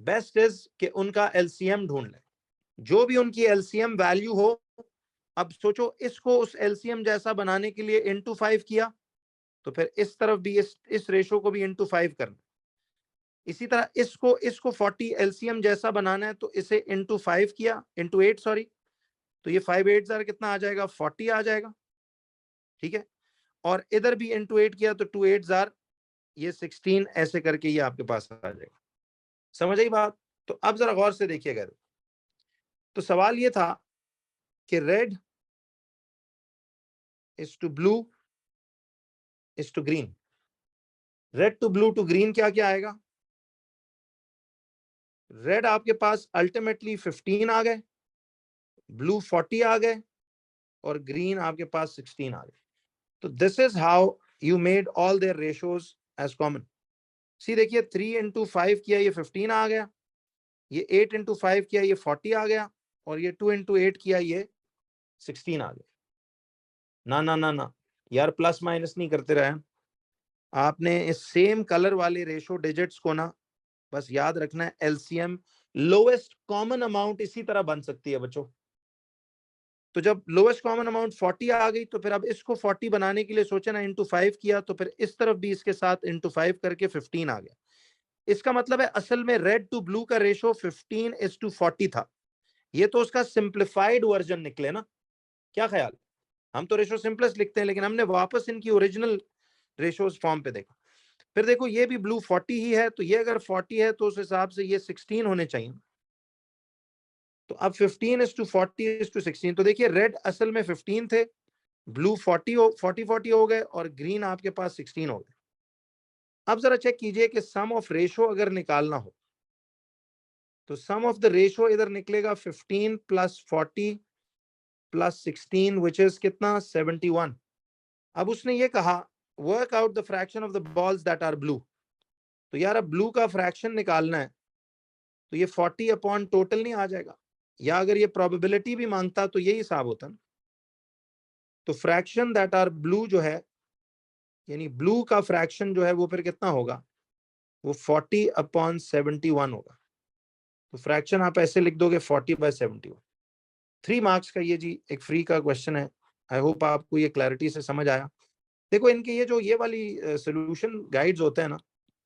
S1: बेस्ट इज कि उनका एलसीएम ढूंढ लें, जो भी उनकी एलसीएम वैल्यू हो। अब सोचो इसको उस एलसीएम जैसा बनाने के लिए इनटू 5 किया, तो फिर इस तरफ भी इस रेशो को भी इनटू 5 करना। इसी तरह इसको इसको 40 एलसीएम जैसा बनाना है, तो इसे इनटू 5 किया, इनटू 8 सॉरी, तो ये 5 8 जार कितना आ जाएगा, 40 आ जाएगा, ठीक है। और इधर भी इनटू 8 किया तो 2 8 जार ये 16, ऐसे करके ये आपके पास आ जाएगा। समझ आई बात। तो अब जरा गौर से देखिएगा, तो सवाल ये था कि red is to blue is to green, red to blue to green क्या क्या आएगा। रेड आपके पास अल्टीमेटली 15 आ गए, ब्लू 40 आ गए, और ग्रीन आपके पास 16 आ गए। तो this is how you made all their ratios as common. See देखिए 3 into 5 किया ये 15 आ गया, ये 8 into 5 किया ये 40 आ गया, और ये 2 into 8 किया ये 16 आ गया। ना ना ना ना यार, प्लस माइनस नहीं करते रहे, आपने इस सेम कलर वाले रेशो डिजिट्स को ना बस याद रखना है, एलसीएम लोएस्ट कॉमन अमाउंट इसी तरह बन सकती है बच्चों। तो जब लोएस्ट कॉमन अमाउंट 40 आ गई, तो फिर अब इसको 40 बनाने के लिए सोचा ना, इंटू 5 किया, तो फिर इस तरफ भी इसके साथ इंटू 5 करके 15 आ गया। इसका मतलब है असल में रेड टू ब्लू का रेशो 15:40 था। ये तो उसका सिंप्लीफाइड वर्जन निकले ना, क्या ख्याल? हम तो रेशो सिंपलेस्ट लिखते हैं, लेकिन हमने वापस इनकी ओरिजिनल रेशोज फॉर्म पे देखा। फिर देखो ये भी ब्लू 40 ही है, तो ये अगर 40 है तो उस हिसाब से ये 16 होने चाहिए। तो अब 15:40:16, तो देखिए रेड असल में 15 थे, ब्लू 40 हो गए, और ग्रीन आपके पास 16 हो गए। अब जरा चेक कीजिए कि सम ऑफ रेशो अगर निकालना हो, तो सम ऑफ द रेशो इधर निकलेगा 15 + 40 + 16 विच इज कितना, 71। अब उसने ये कहा work out the fraction of the balls that are blue. तो यार अब ब्लू का फ्रैक्शन निकालना है, तो ये 40 अपॉन टोटल नहीं आ जाएगा, या अगर ये प्रोबेबिलिटी भी मांगता तो यही हिसाब होता ना। तो फ्रैक्शन दैट आर ब्लू जो है, यानी ब्लू का फ्रैक्शन जो है वो फिर कितना होगा, वो 40/71 होगा। तो फ्रैक्शन आप ऐसे लिख दोगे 40/71। 3 मार्क्स का ये जी एक फ्री का क्वेश्चन है। आई होप आपको ये क्लैरिटी से समझ आया। देखो इनके ये जो ये वाली सोल्यूशन गाइड्स होते हैं ना,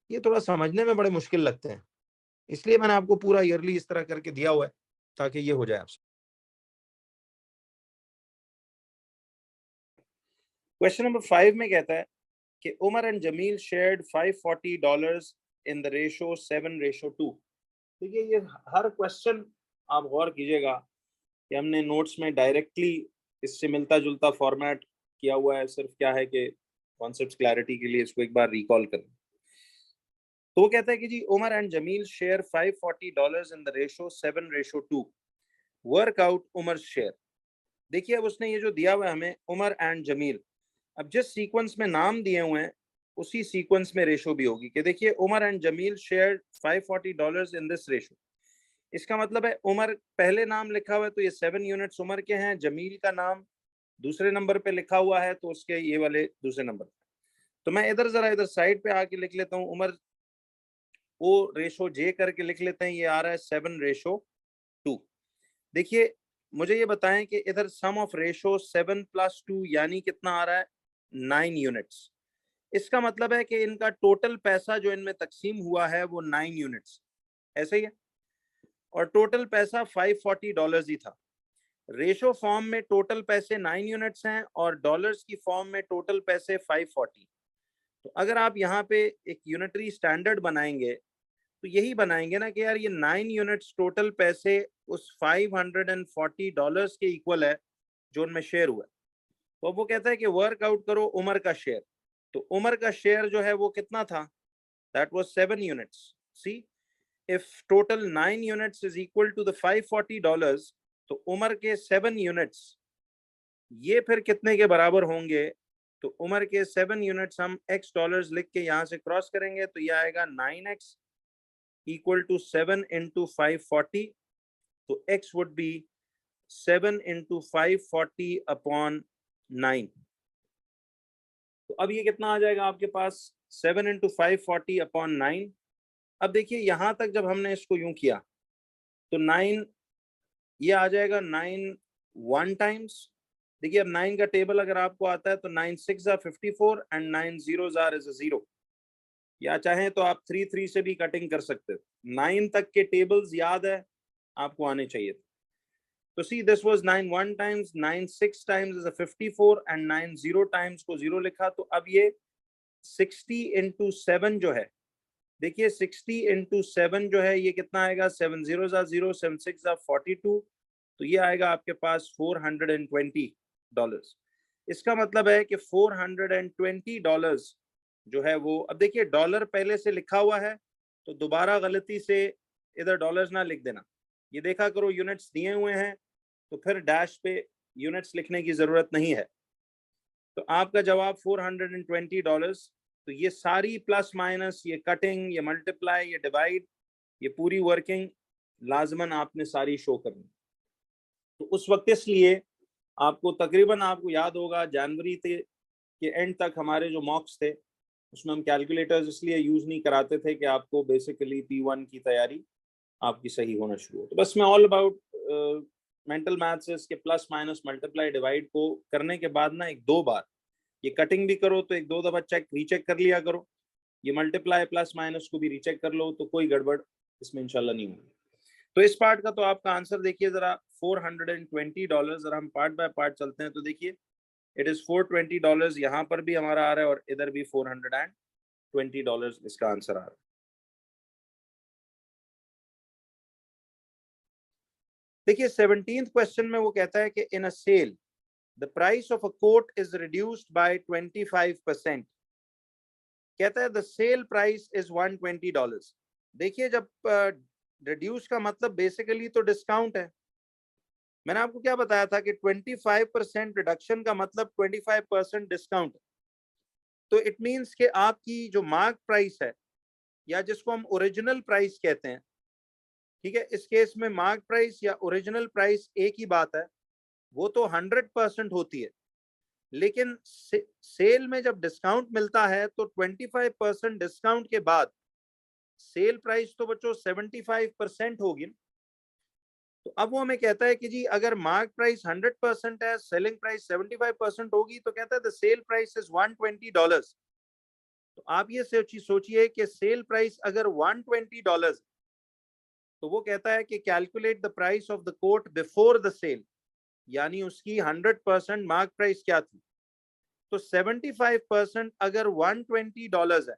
S1: ये थोड़ा समझने में बड़े मुश्किल लगते हैं, इसलिए मैंने आपको पूरा ईयरली इस तरह करके दिया हुआ है ताकि ये हो जाए आपसे। क्वेश्चन नंबर 5 में कहता है कि Umar and Jamil shared $540 in the ratio 7:2। देखिए ये हर क्वेश्चन आप गौर कीजिएगा कि हमने नोट्स में डायरेक्टली इससे मिलता जुलता फॉर्मेट किया हुआ है, सिर्फ क्या है कि कॉन्सेप्ट क्लैरिटी के लिए इसको एक बार रिकॉल करें। तो वो कहता है कि जी Umar and Jameel share $540 in the ratio 7:2, work out Umar share. देखिए अब उसने ये जो दिया हुआ है हमें उमर एंड जमील, अब जिस सीक्वेंस में नाम दिए हुए हैं उसी सीक्वेंस में रेशो भी होगी। कि देखिए Umar and Jameel share $540 in this ratio, इसका मतलब है उमर पहले नाम लिखा हुआ है तो ये 7 यूनिट्स उमर के हैं, जमील का नाम दूसरे नंबर पे लिखा हुआ है तो उसके ये वाले दूसरे नंबर। तो मैं इधर जरा इधर साइड पे आके लिख लेता हूँ, उमर ओ रेशो जे करके लिख लेते हैं, ये आ रहा है 7:2। देखिए मुझे ये बताएं कि इधर सम ऑफ रेशो 7 + 2 यानी कितना आ रहा है, 9 यूनिट्स। इसका मतलब है कि इनका टोटल पैसा जो इनमें तकसीम हुआ है वो 9 यूनिट्स, ऐसे ही है, और टोटल पैसा $540 ही था। रेशो फॉर्म में टोटल पैसे 9 यूनिट्स हैं और डॉलर्स की फॉर्म में टोटल पैसे 540। तो अगर आप यहाँ पे एक यूनिटरी स्टैंडर्ड बनाएंगे तो यही बनाएंगे ना कि यार ये 9 यूनिट्स टोटल पैसे उस $540 के इक्वल है जो उनमें शेयर हुआ। तो वो कहता है कि वर्क आउट करो उमर का शेयर। तो उमर का शेयर जो है वो कितना था, that was 7 units. See if total 9 units is equal to the $540, तो उमर के 7 यूनिट्स ये फिर कितने के बराबर होंगे, तो उमर के 7 यूनिट्स हम x डॉलर्स लिख के यहाँ से क्रॉस करेंगे तो ये आएगा 9x इक्वल टू 7 into 540। तो x would B 7 into 540 upon 9। तो अब ये कितना आ जाएगा आपके पास, 7 into 540 अपॉन 9। अब देखिए यहां तक जब हमने इसको यूं किया तो 9 ये आ जाएगा 9 1 टाइम्स। देखिए अब 9 का टेबल अगर आपको आता है तो 9 6 are 54 and 9 zeros are is a 0, या चाहें तो आप 3 3 से भी कटिंग कर सकते हो। 9 तक के टेबल्स याद है आपको आने चाहिए। तो see this was 9 1 times, 9 6 times is a 54 and 9 0 times को 0 लिखा। तो अब ये 60 into 7 जो है, देखिए 60 into 7 जो है ये कितना आएगा, 7 zeros are 0, 7 6 are 42, तो ये आएगा आपके पास $420। इसका मतलब है कि $420 जो है वो, अब देखिए डॉलर पहले से लिखा हुआ है तो दोबारा गलती से इधर डॉलर्स ना लिख देना, ये देखा करो यूनिट्स दिए हुए हैं तो फिर डैश पे यूनिट्स लिखने की जरूरत नहीं है। तो आपका जवाब $420। तो ये सारी प्लस माइनस, ये कटिंग, ये मल्टीप्लाई, ये डिवाइड, ये पूरी वर्किंग लाजमन आपने सारी शो करनी। तो उस वक्त इसलिए आपको तकरीबन, आपको याद होगा जनवरी के एंड तक हमारे जो मॉक्स थे उसमें हम कैलकुलेटर्स इसलिए यूज नहीं कराते थे कि आपको बेसिकली P1 की तैयारी आपकी सही होना शुरू हो। तो बस मैं ऑल अबाउट मेंटल मैथ्स के प्लस माइनस मल्टीप्लाई डिवाइड को करने के बाद ना एक दो बार ये कटिंग भी करो तो एक दो दफा रीचेक कर लिया करो, ये मल्टीप्लाई प्लस माइनस को भी रीचेक कर लो, तो कोई गड़बड़ इसमें इंशाल्लाह नहीं होगी। तो इस पार्ट का तो आपका आंसर देखिए जरा $420। जरा हम पार्ट बाय पार्ट चलते हैं। तो देखिए इट इज $420, यहाँ पर भी हमारा आ रहा है और इधर भी $420 इसका आंसर आ रहा है। देखिए 17th क्वेश्चन में वो कहता है कि in a sale the price of a coat is reduced by 25%। कहता है द सेल प्राइस इज $120। देखिए जब रिड्यूस का मतलब बेसिकली तो डिस्काउंट है। मैंने आपको क्या बताया था कि 25% रिडक्शन का मतलब 25% डिस्काउंट है। तो इट मींस कि आपकी जो मार्क प्राइस है या जिसको हम ओरिजिनल प्राइस कहते हैं, ठीक है, इस केस में मार्क प्राइस या ओरिजिनल प्राइस एक ही बात है, वो तो 100% होती है। लेकिन सेल में जब डिस्काउंट मिलता है तो 25% डिस्काउंट के बाद सेल प्राइस तो बच्चों 75% होगी। तो अब वो हमें कहता है कि जी अगर मार्क प्राइस 100% है, सेलिंग प्राइस 75% होगी, तो कहता है द सेल प्राइस इज $120। तो आप ये सोचिए कि सेल प्राइस अगर $120, तो वो कहता है कि calculate the price of the coat before the sale, यानी उसकी 100% मार्क प्राइस क्या थी। तो 75% अगर $120 है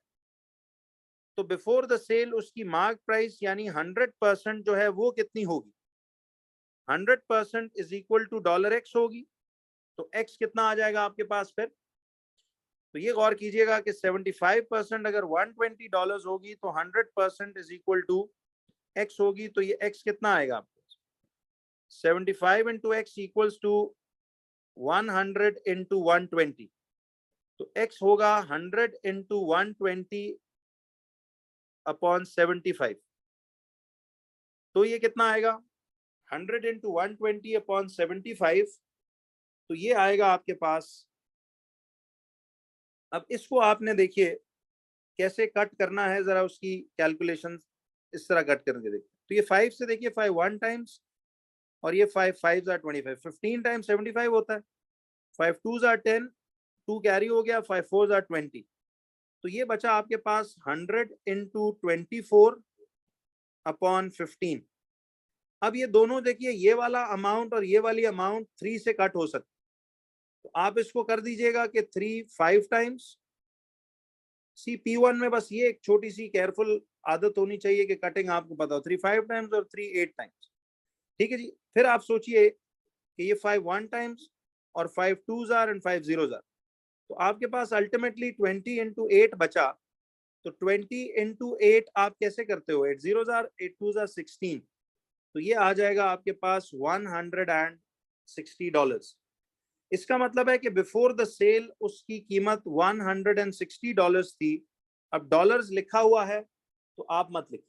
S1: तो बिफोर द सेल उसकी मार्क प्राइस यानी 100% जो है वो कितनी होगी, 100% इज इक्वल टू $x होगी। तो x कितना आ जाएगा आपके पास फिर। तो ये गौर कीजिएगा कि 75% अगर $120 होगी तो 100% इज इक्वल टू x होगी। तो ये x कितना आएगा आपको, 75 into x equals to 100 into 120। तो x होगा 100 इंटू 120 अपॉन 75। तो ये कितना आएगा 100 इंटू 120 अपॉन 75। तो ये आएगा आपके पास। अब इसको आपने देखिए कैसे कट करना है, जरा उसकी कैलकुलेशन इस तरह कट करके देखिए। तो ये 5 से देखिए 5 1 टाइम्स और ये 5 5 आर 25, 15 टाइम्स 75 होता है। 5 2 आर 10, 2 कैरी हो गया, 5 4 आर 20। तो ये बचा आपके पास 100 इंटू 24 अपॉन 15। अब ये दोनों देखिए, ये वाला अमाउंट और ये वाली अमाउंट 3 से कट हो सकती। तो आप इसको कर दीजिएगा कि 3 5 टाइम्स। सी P1 में बस ये एक छोटी सी केयरफुल आदत होनी चाहिए कि कटिंग आपको पता हो, 3 5 टाइम्स और 3 8 टाइम्स। ठीक है जी। फिर आप सोचिए कि ये 5 1 टाइम्स और 5 2s are and 5 0s are. तो आपके पास अल्टीमेटली 20 इंटू 8 बचा। तो 20 इंटू 8 आप कैसे करते हो, 8 0s आर 8 2s आर 16। तो ये आ जाएगा आपके पास $160। इसका मतलब है कि बिफोर द सेल उसकी कीमत $160 थी। अब डॉलर्स लिखा हुआ है तो आप मत लिखिए।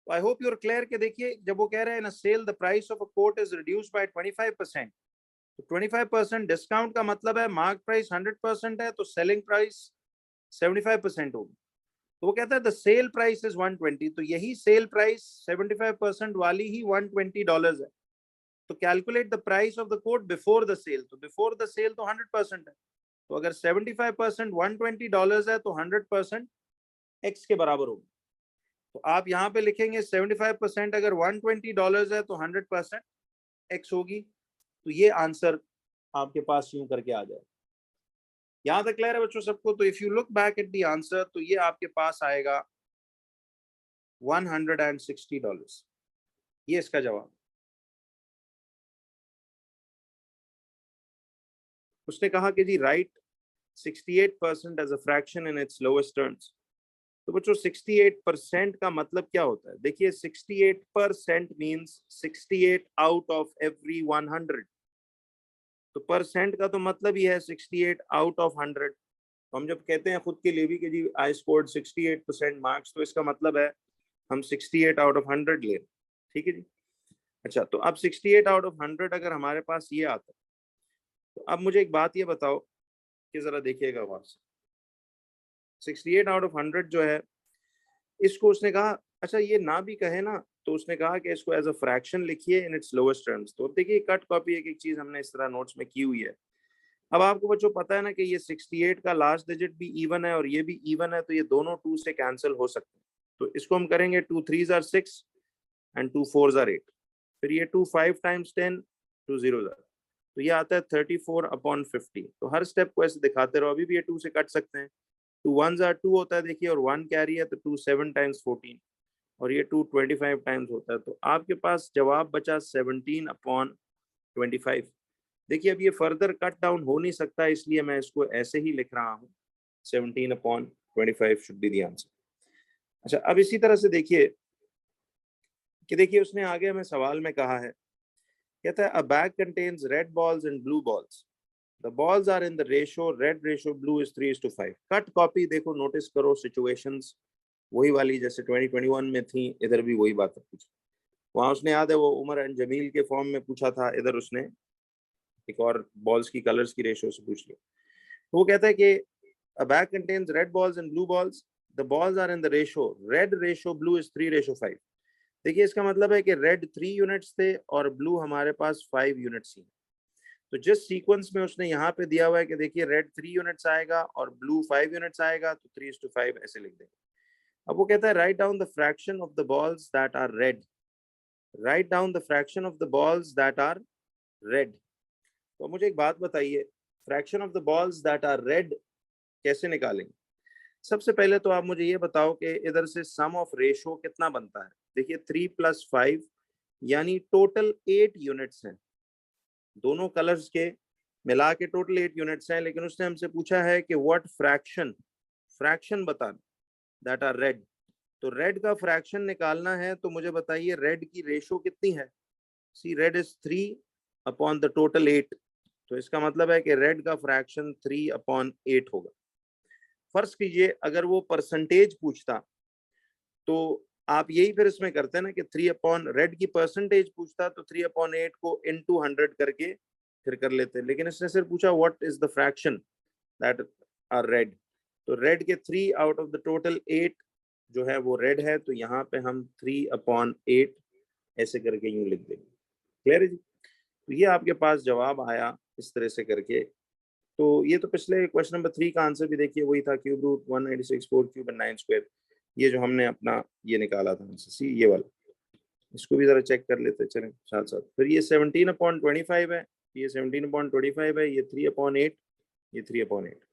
S1: तो I hope you are clear कि देखिए जब वो कह रहे हैं ना sale the price of a coat is reduced by 25%, तो 25% डिस्काउंट का मतलब है मार्क प्राइस 100% है तो सेलिंग प्राइस 75% होगी। तो वो कहता है द सेल प्राइस इज 120। तो यही सेल प्राइस 75% वाली ही $120 है। तो calculate the price of the coat before the sale. तो बिफोर द सेल तो 100% है। तो अगर 75% $120 है तो 100% x के बराबर होगी। तो आप यहाँ पे लिखेंगे 75% अगर $120 है तो 100% x होगी। तो ये आंसर आपके पास यूं करके आ जाए। यहां तक क्लियर है बच्चों सबको। तो if you look back at the answer तो ये आपके पास आएगा $160। ये इसका जवाब। उसने कहा कि जी write 68% as a fraction in its lowest terms. तो बच्चों 68% का मतलब क्या होता है, देखिए 68% मींस 68 आउट ऑफ एवरी 100। तो परसेंट का तो मतलब ही है 68 आउट ऑफ 100। तो हम जब कहते हैं खुद के लिए भी कि जी आई स्कोर्ड 68% मार्क्स, तो इसका मतलब है हम 68 आउट ऑफ 100 ले। ठीक है जी। अच्छा, तो अब 68 आउट ऑफ 100 अगर हमारे पास ये आता है, तो अब मुझे एक बात ये बताओ कि जरा देखिएगा गौर से, 68 आउट ऑफ 100 जो है, इसको उसने कहा, अच्छा ये ना भी कहे ना, तो उसने कहा कि इसको एज अ फ्रैक्शन लिखिए इन इट्स लोएस्ट टर्म्स। तो देखिए कट कॉपी एक एक चीज हमने इस तरह नोट्स में की हुई है। अब आपको बच्चों पता है ना कि ये 68 का लास्ट डिजिट भी इवन है और ये भी इवन है, तो ये दोनों 2 से कैंसिल हो सकते हैं। तो इसको हम करेंगे 2 3s are 6 and 2 4s are 8। फिर ये 2 5 टाइम्स 10, 2 0s आर, तो ये आता है 34/50। तो हर स्टेप को ऐसे दिखाते रहो, अभी भी ये 2 से कट सकते हैं। 2 1s आर 2 होता है देखिए, और 1 कैरी है, तो 2 7 टाइम्स 14, और ये 2 25 टाइम्स होता है। तो आपके पास जवाब बचा 17/25। देखिए अब ये फर्दर कट डाउन हो नहीं सकता, इसलिए मैं इसको ऐसे ही लिख रहा हूँ, 17/25 शुड बी द आंसर। अच्छा, अब इसी तरह से देखिए कि देखिए उसने आगे हमें सवाल में कहा है, कहता है a bag contains red balls and blue balls, the balls are in the ratio red ratio blue is 3:5। Cut copy देखो, नोटिस करो सिचुएशंस वही वाली जैसे 2021 में थी, इधर भी वही बात पूछी। वहां उसने याद है वो उमर एंड जमील के फॉर्म में पूछा था, इधर उसने एक और बॉल्स की कलर्स की रेशियो से पूछ लिया। तो वो कहता है कि a bag contains red balls and blue balls, the balls are in the ratio red ratio blue is 3:5। देखिए इसका मतलब है कि रेड 3 यूनिट्स थे और ब्लू हमारे पास 5 यूनिट्स ही। तो जिस सीक्वेंस में उसने यहाँ पे दिया हुआ है कि देखिए रेड 3 यूनिट्स आएगा और ब्लू 5 यूनिट्स आएगा, तो 3:5 ऐसे लिख देंगे। अब वो कहता है write down the fraction of the balls that are red, write down the fraction of the balls that are red. तो मुझे एक बात बताइए, fraction of the balls that are red कैसे निकालेंगे? सबसे पहले तो आप मुझे ये बताओ कि इधर से सम ऑफ रेशो कितना बनता है। देखिए 3 + 5 यानी टोटल 8 यूनिट्स हैं, दोनों कलर्स के मिला के टोटल 8 यूनिट्स हैं। लेकिन उसने हमसे पूछा है कि व्हाट फ्रैक्शन, फ्रैक्शन बताना, दैट आर रेड। तो रेड का फ्रैक्शन निकालना है, तो मुझे बताइए रेड की रेशो कितनी है। See red is 3 upon the total 8, तो इसका मतलब है कि रेड का फ्रैक्शन 3/8 होगा। फर्ज कीजिए अगर वो परसेंटेज पूछता, तो आप यही फिर इसमें करते हैं ना कि 3 अपॉन रेड की परसेंटेज पूछता, तो 3/8 को इनटू 100 करके फिर कर लेते हैं। लेकिन इसने सिर्फ पूछा what is the fraction that are red, तो रेड के 3 आउट ऑफ द टोटल 8 जो है वो रेड है, तो यहाँ पे हम 3/8 ऐसे करके यूं लिख देंगे। क्लियर है जी? तो ये आपके पास जवाब आया इस तरह से करके। तो ये तो पिछले क्वेश्चन नंबर 3 का आंसर भी देखिए वही था, cube root 196 4 cube and 9 square, ये जो हमने अपना ये निकाला था आंसर, सी ये वाला। इसको भी जरा चेक कर लेते चलें साथ साथ। फिर ये 17/25 है, ये 17/25 है, ये 3/8, ये 3/8।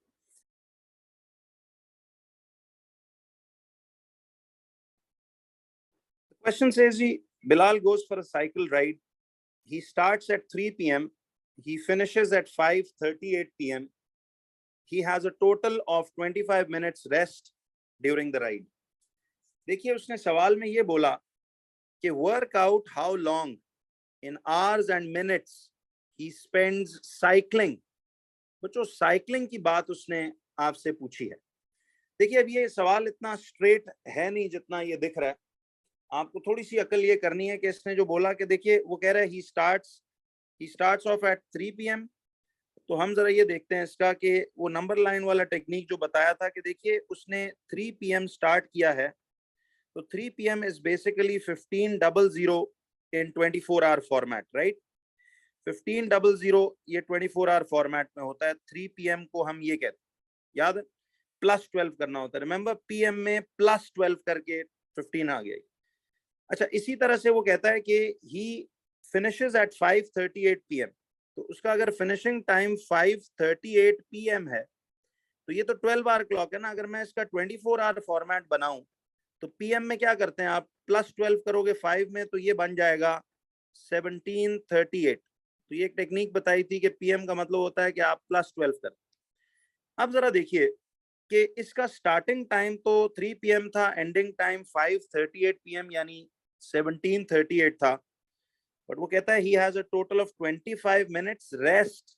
S1: Question says Bilal goes for a cycle ride. He starts at 3 p.m. He finishes at 5:38 p.m. He has a total of 25 minutes rest during the ride. देखिए उसने सवाल में ये बोला कि work out how long in hours and minutes he spends cycling. बच्चों cycling की बात उसने आपसे पूछी है। देखिए अब ये सवाल इतना स्ट्रेट है नहीं जितना ये दिख रहा है। आपको थोड़ी सी अकल ये करनी है कि इसने जो बोला कि देखिए वो कह रहा है he starts of eight 3 p.m. तो हम जरा ये देखते हैं इसका कि वो नंबर लाइन वाला टेक्निक जो बताया था कि देखिए उसने 3 p.m. स्टार्ट किया है, तो 3 p.m. Is basically 1500 in 24 hour format, right. 1500 ये 24 आवर फॉर्मेट में होता है। 3 p.m. को हम ये कहते हैं, याद है, +12 करना होता है। रिमेंबर PM में +12 करके 15 आ गया। अच्छा, इसी तरह से वो कहता है कि ही फिनिशेस एट 5:38 PM, तो उसका अगर फिनिशिंग टाइम 5:38 PM है, तो ये तो 12 आवर क्लॉक है ना। अगर मैं इसका 24 आवर फॉर्मेट बनाऊं, तो PM में क्या करते हैं आप, +12 करोगे 5 में, तो ये बन जाएगा 17:38। तो ये एक टेक्निक बताई थी कि PM का मतलब होता है कि आप +12 कर। अब जरा देखिए कि इसका स्टार्टिंग टाइम तो 3 PM था, एंडिंग टाइम 5:38 PM यानी 17:38 था। बट वो कहता है he has a total of 25 minutes rest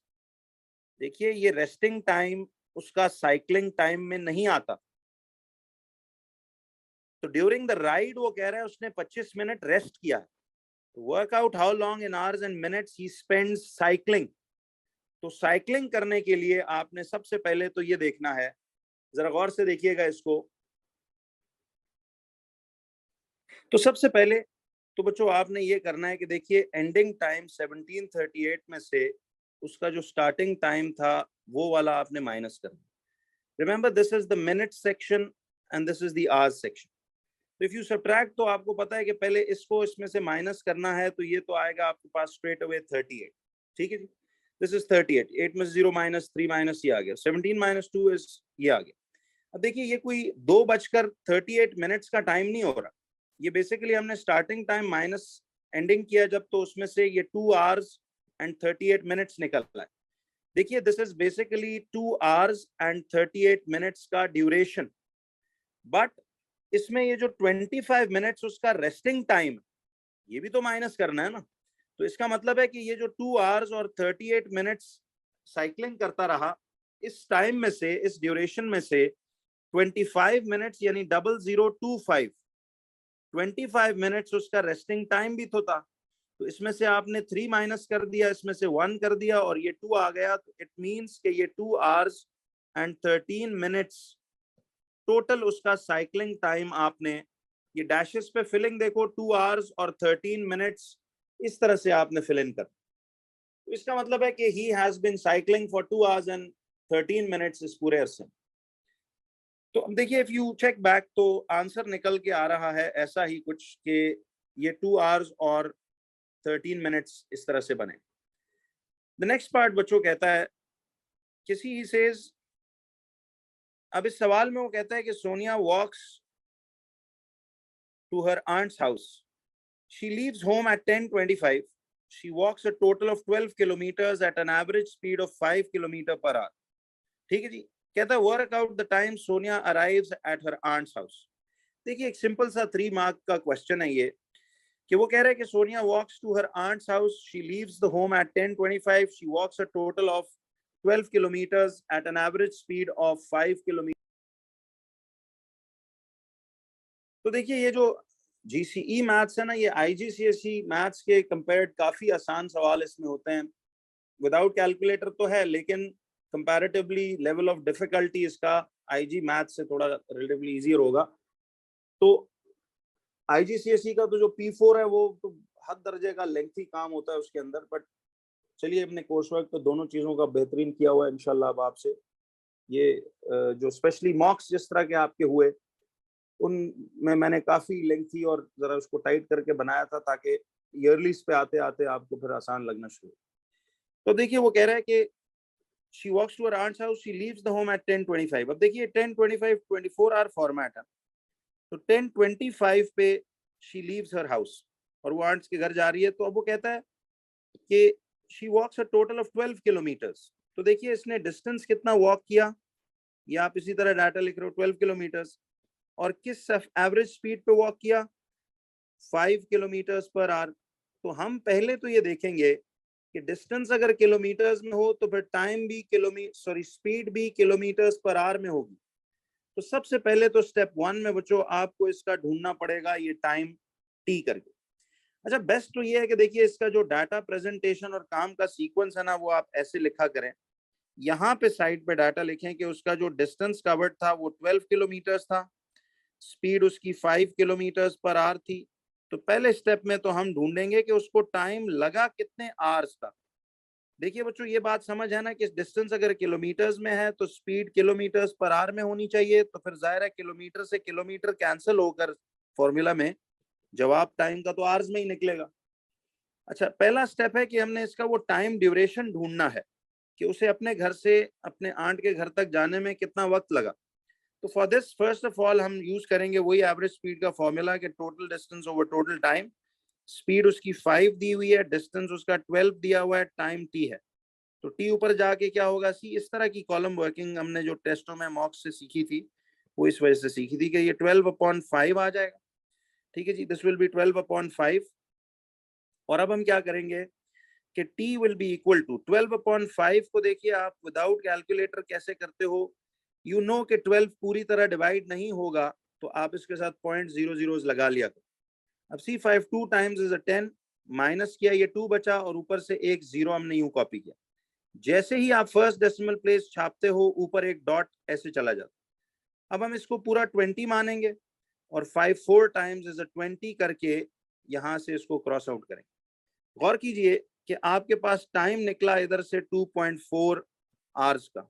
S1: देखिए ये रेस्टिंग टाइम उसका साइकिलिंग टाइम में नहीं आता। तो ड्यूरिंग द राइड वो कह रहा है उसने 25 मिनट रेस्ट किया है। Work out how long in hours and minutes he spends cycling. तो साइकिलिंग करने के लिए आपने सबसे पहले तो ये देखना है, जरा गौर से देखिएगा इसको। तो सबसे पहले तो बच्चों आपने ये करना है कि देखिए एंडिंग टाइम 1738 में से उसका जो स्टार्टिंग टाइम था वो वाला आपने माइनस करना। Remember this is the minute section and this is the hours section. तो इफ यू सब्ट्रैक्ट तो आपको पता है कि पहले इसको इसमें से माइनस करना है, तो ये तो आएगा आपके पास स्ट्रेट अवे 38। ठीक है जी, दिस इज 38, 8 में 0 माइनस 3 माइनस ये आ गया, 17 माइनस 2 इज ये आ गया। अब देखिए ये कोई 2:38 का टाइम नहीं हो रहा, ये बेसिकली हमने स्टार्टिंग टाइम माइनस एंडिंग किया जब, तो उसमें से ये 2 आवर्स एंड 38 मिनट्स निकल रहा है। देखिए this is basically 2 hours and 38 minutes का ड्यूरेशन, बट इसमें ये जो 25 मिनट्स उसका रेस्टिंग टाइम, ये भी तो माइनस करना है ना। तो इसका मतलब है कि ये जो 2 आवर्स और 38 मिनट्स साइकिलिंग करता रहा, इस टाइम में से, इस ड्यूरेशन में से 25 मिनट्स यानी 0025, 25 मिनट्स उसका रेस्टिंग टाइम भी तो था। तो इसमें से आपने 3 माइनस कर दिया, इसमें से 1 कर दिया और ये 2 आ गया। तो इट मींस कि ये 2 आवर्स एंड 13 मिनट्स टोटल उसका साइकिलिंग टाइम आपने, ये डैशेस पे फिलिंग देखो, 2 आवर्स और 13 मिनट्स इस तरह से आपने फिल इन कर। तो इसका मतलब है कि he has been cycling for 2 hours and 13 minutes इस पूरे अरसे। तो अब देखिए इफ यू चेक बैक तो आंसर निकल के आ रहा है ऐसा ही कुछ कि ये 2 आवर्स और 13 मिनट्स इस तरह से बने। द नेक्स्ट पार्ट बच्चों कहता है, किसी ही सेज, अब इस सवाल में वो कहता है कि Sonia walks to her aunt's house. She leaves home at 10:25. She walks a total of 12 kilometers at an average speed of 5 kilometer per hour. ठीक है जी, कहता है work out the time Sonia arrives at her aunt's house. देखिए एक simple सा 3 mark का question है ये, कि वो कह रहे हैं कि Sonia walks to her aunt's house, she leaves the home at 10:25, she walks a total of 12 kilometres at an average speed of 5 kilometre. तो देखिए ये जो जीसीई मैथ्स है ना, ये आईजीसीएसई मैथ्स के कंपेयर्ड काफी आसान सवाल इसमें होते हैं। विदाउट कैलकुलेटर तो है, लेकिन कंपैरेटिवली लेवल ऑफ डिफिकल्टी इसका आईजी मैथ्स से थोड़ा रिलेटिवली इजियर होगा। तो आईजीसीएसई का तो जो P4 है वो तो हद दर्जे का लेंथी काम होता है उसके अंदर, बट चलिए अपने कोर्स वर्क तो दोनों चीजों का बेहतरीन किया हुआ है इंशाल्लाह। अब आपसे ये जो स्पेशली मॉक्स जिस तरह के आपके हुए, उनमें मैंने काफी लेंथी और जरा उसको टाइट करके बनाया था, ताकि ईयरलीज पे आते आते आपको फिर आसान लगना शुरू। तो देखिए वो कह रहा है कि she walks to her aunt's house, she leaves the home at 10:25। अब देखिए 10:25 24 आवर फॉर्मेट है, तो 10:25 पे शी लीव्स हर हाउस और वो आंट्स के घर जा रही है। तो अब वो कहता है कि she walks a total of 12 kilometres. तो देखिए इसने डिस्टेंस कितना वॉक किया, ये आप इसी तरह डाटा लिख रहे हो 12 किलोमीटर्स, और किस एवरेज स्पीड पे वॉक किया, 5 किलोमीटर्स पर आवर। तो हम पहले तो ये देखेंगे कि डिस्टेंस अगर किलोमीटर्स में हो तो फिर टाइम भी स्पीड भी किलोमीटर्स पर आवर में होगी। तो सबसे पहले तो स्टेप 1 में बच्चों आपको इसका ढूंढना पड़ेगा ये टाइम टी करके। अच्छा बेस्ट तो ये है कि देखिए इसका जो डाटा प्रेजेंटेशन और काम का सीक्वेंस है ना, वो आप ऐसे लिखा करें, यहाँ पे साइड पे डाटा लिखें कि उसका जो डिस्टेंस कवर्ड था वो 12 किलोमीटर्स था, स्पीड उसकी 5 किलोमीटर्स पर आवर थी। तो पहले स्टेप में तो हम ढूंढेंगे कि उसको टाइम लगा कितने आवर्स का। देखिए बच्चों ये बात समझ है ना कि डिस्टेंस अगर किलोमीटर्स में है तो स्पीड किलोमीटर्स पर आवर में होनी चाहिए, तो फिर जाहिर है किलोमीटर से किलोमीटर कैंसिल होकर फॉर्मूला में जवाब टाइम का तो आवर्स में ही निकलेगा। अच्छा पहला स्टेप है कि हमने इसका वो टाइम ड्यूरेशन ढूंढना है कि उसे अपने घर से अपने आंट के घर तक जाने में कितना वक्त लगा। तो for this first of all हम यूज करेंगे वही एवरेज स्पीड का फॉर्मूला कि total distance over total time. Speed उसकी 5 दी हुई है, डिस्टेंस उसका 12 दिया हुआ है, टाइम t है। तो t ऊपर जाके क्या होगा c। इस तरह की कॉलम वर्किंग हमने जो टेस्टों में मॉक्स से सीखी थी वो इस वजह से सीखी थी कि ये 12/5 आ जाएगा। ठीक है जी, दिस विल बी 12/5। और अब हम क्या करेंगे कि t will be equal to 12/5 को देखिए आप विदाउट कैलकुलेटर कैसे करते हो, यू नो कि 12 पूरी तरह डिवाइड नहीं होगा तो आप इसके साथ 0.00 लगा लिया करो। अब सी 5 2 टाइम्स इज 10, माइनस किया, ये 2 बचा और ऊपर से एक 0 हमने यूं कॉपी किया। जैसे ही आप फर्स्ट डेसिमल प्लेस छापते हो ऊपर एक डॉट ऐसे चला जाता। अब हम इसको पूरा 20 मानेंगे और 5 4 टाइम्स इज 20 करके यहां से इसको क्रॉस आउट करेंगे। गौर कीजिए कि आपके पास टाइम निकला इधर से 2.4 आवर्स का।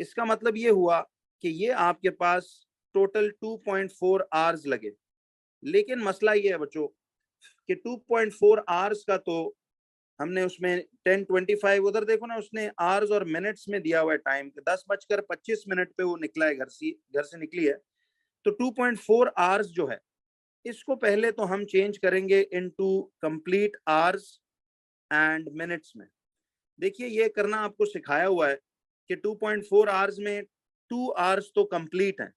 S1: इसका मतलब ये हुआ कि ये आपके पास टोटल 2.4 आवर्स लगे। लेकिन मसला ये है बच्चों कि 2.4 आवर्स का तो हमने उसमें 10:25 उधर देखो ना, उसने आवर्स और मिनट्स में दिया हुआ है टाइम के 10:25 पे वो निकला है, घर से निकली है। तो 2.4 आवर्स जो है इसको पहले तो हम चेंज करेंगे into complete hours and minutes में। देखिए ये करना आपको सिखाया हुआ है कि 2.4 आवर्स में 2 आवर्स तो कंप्लीट हैं।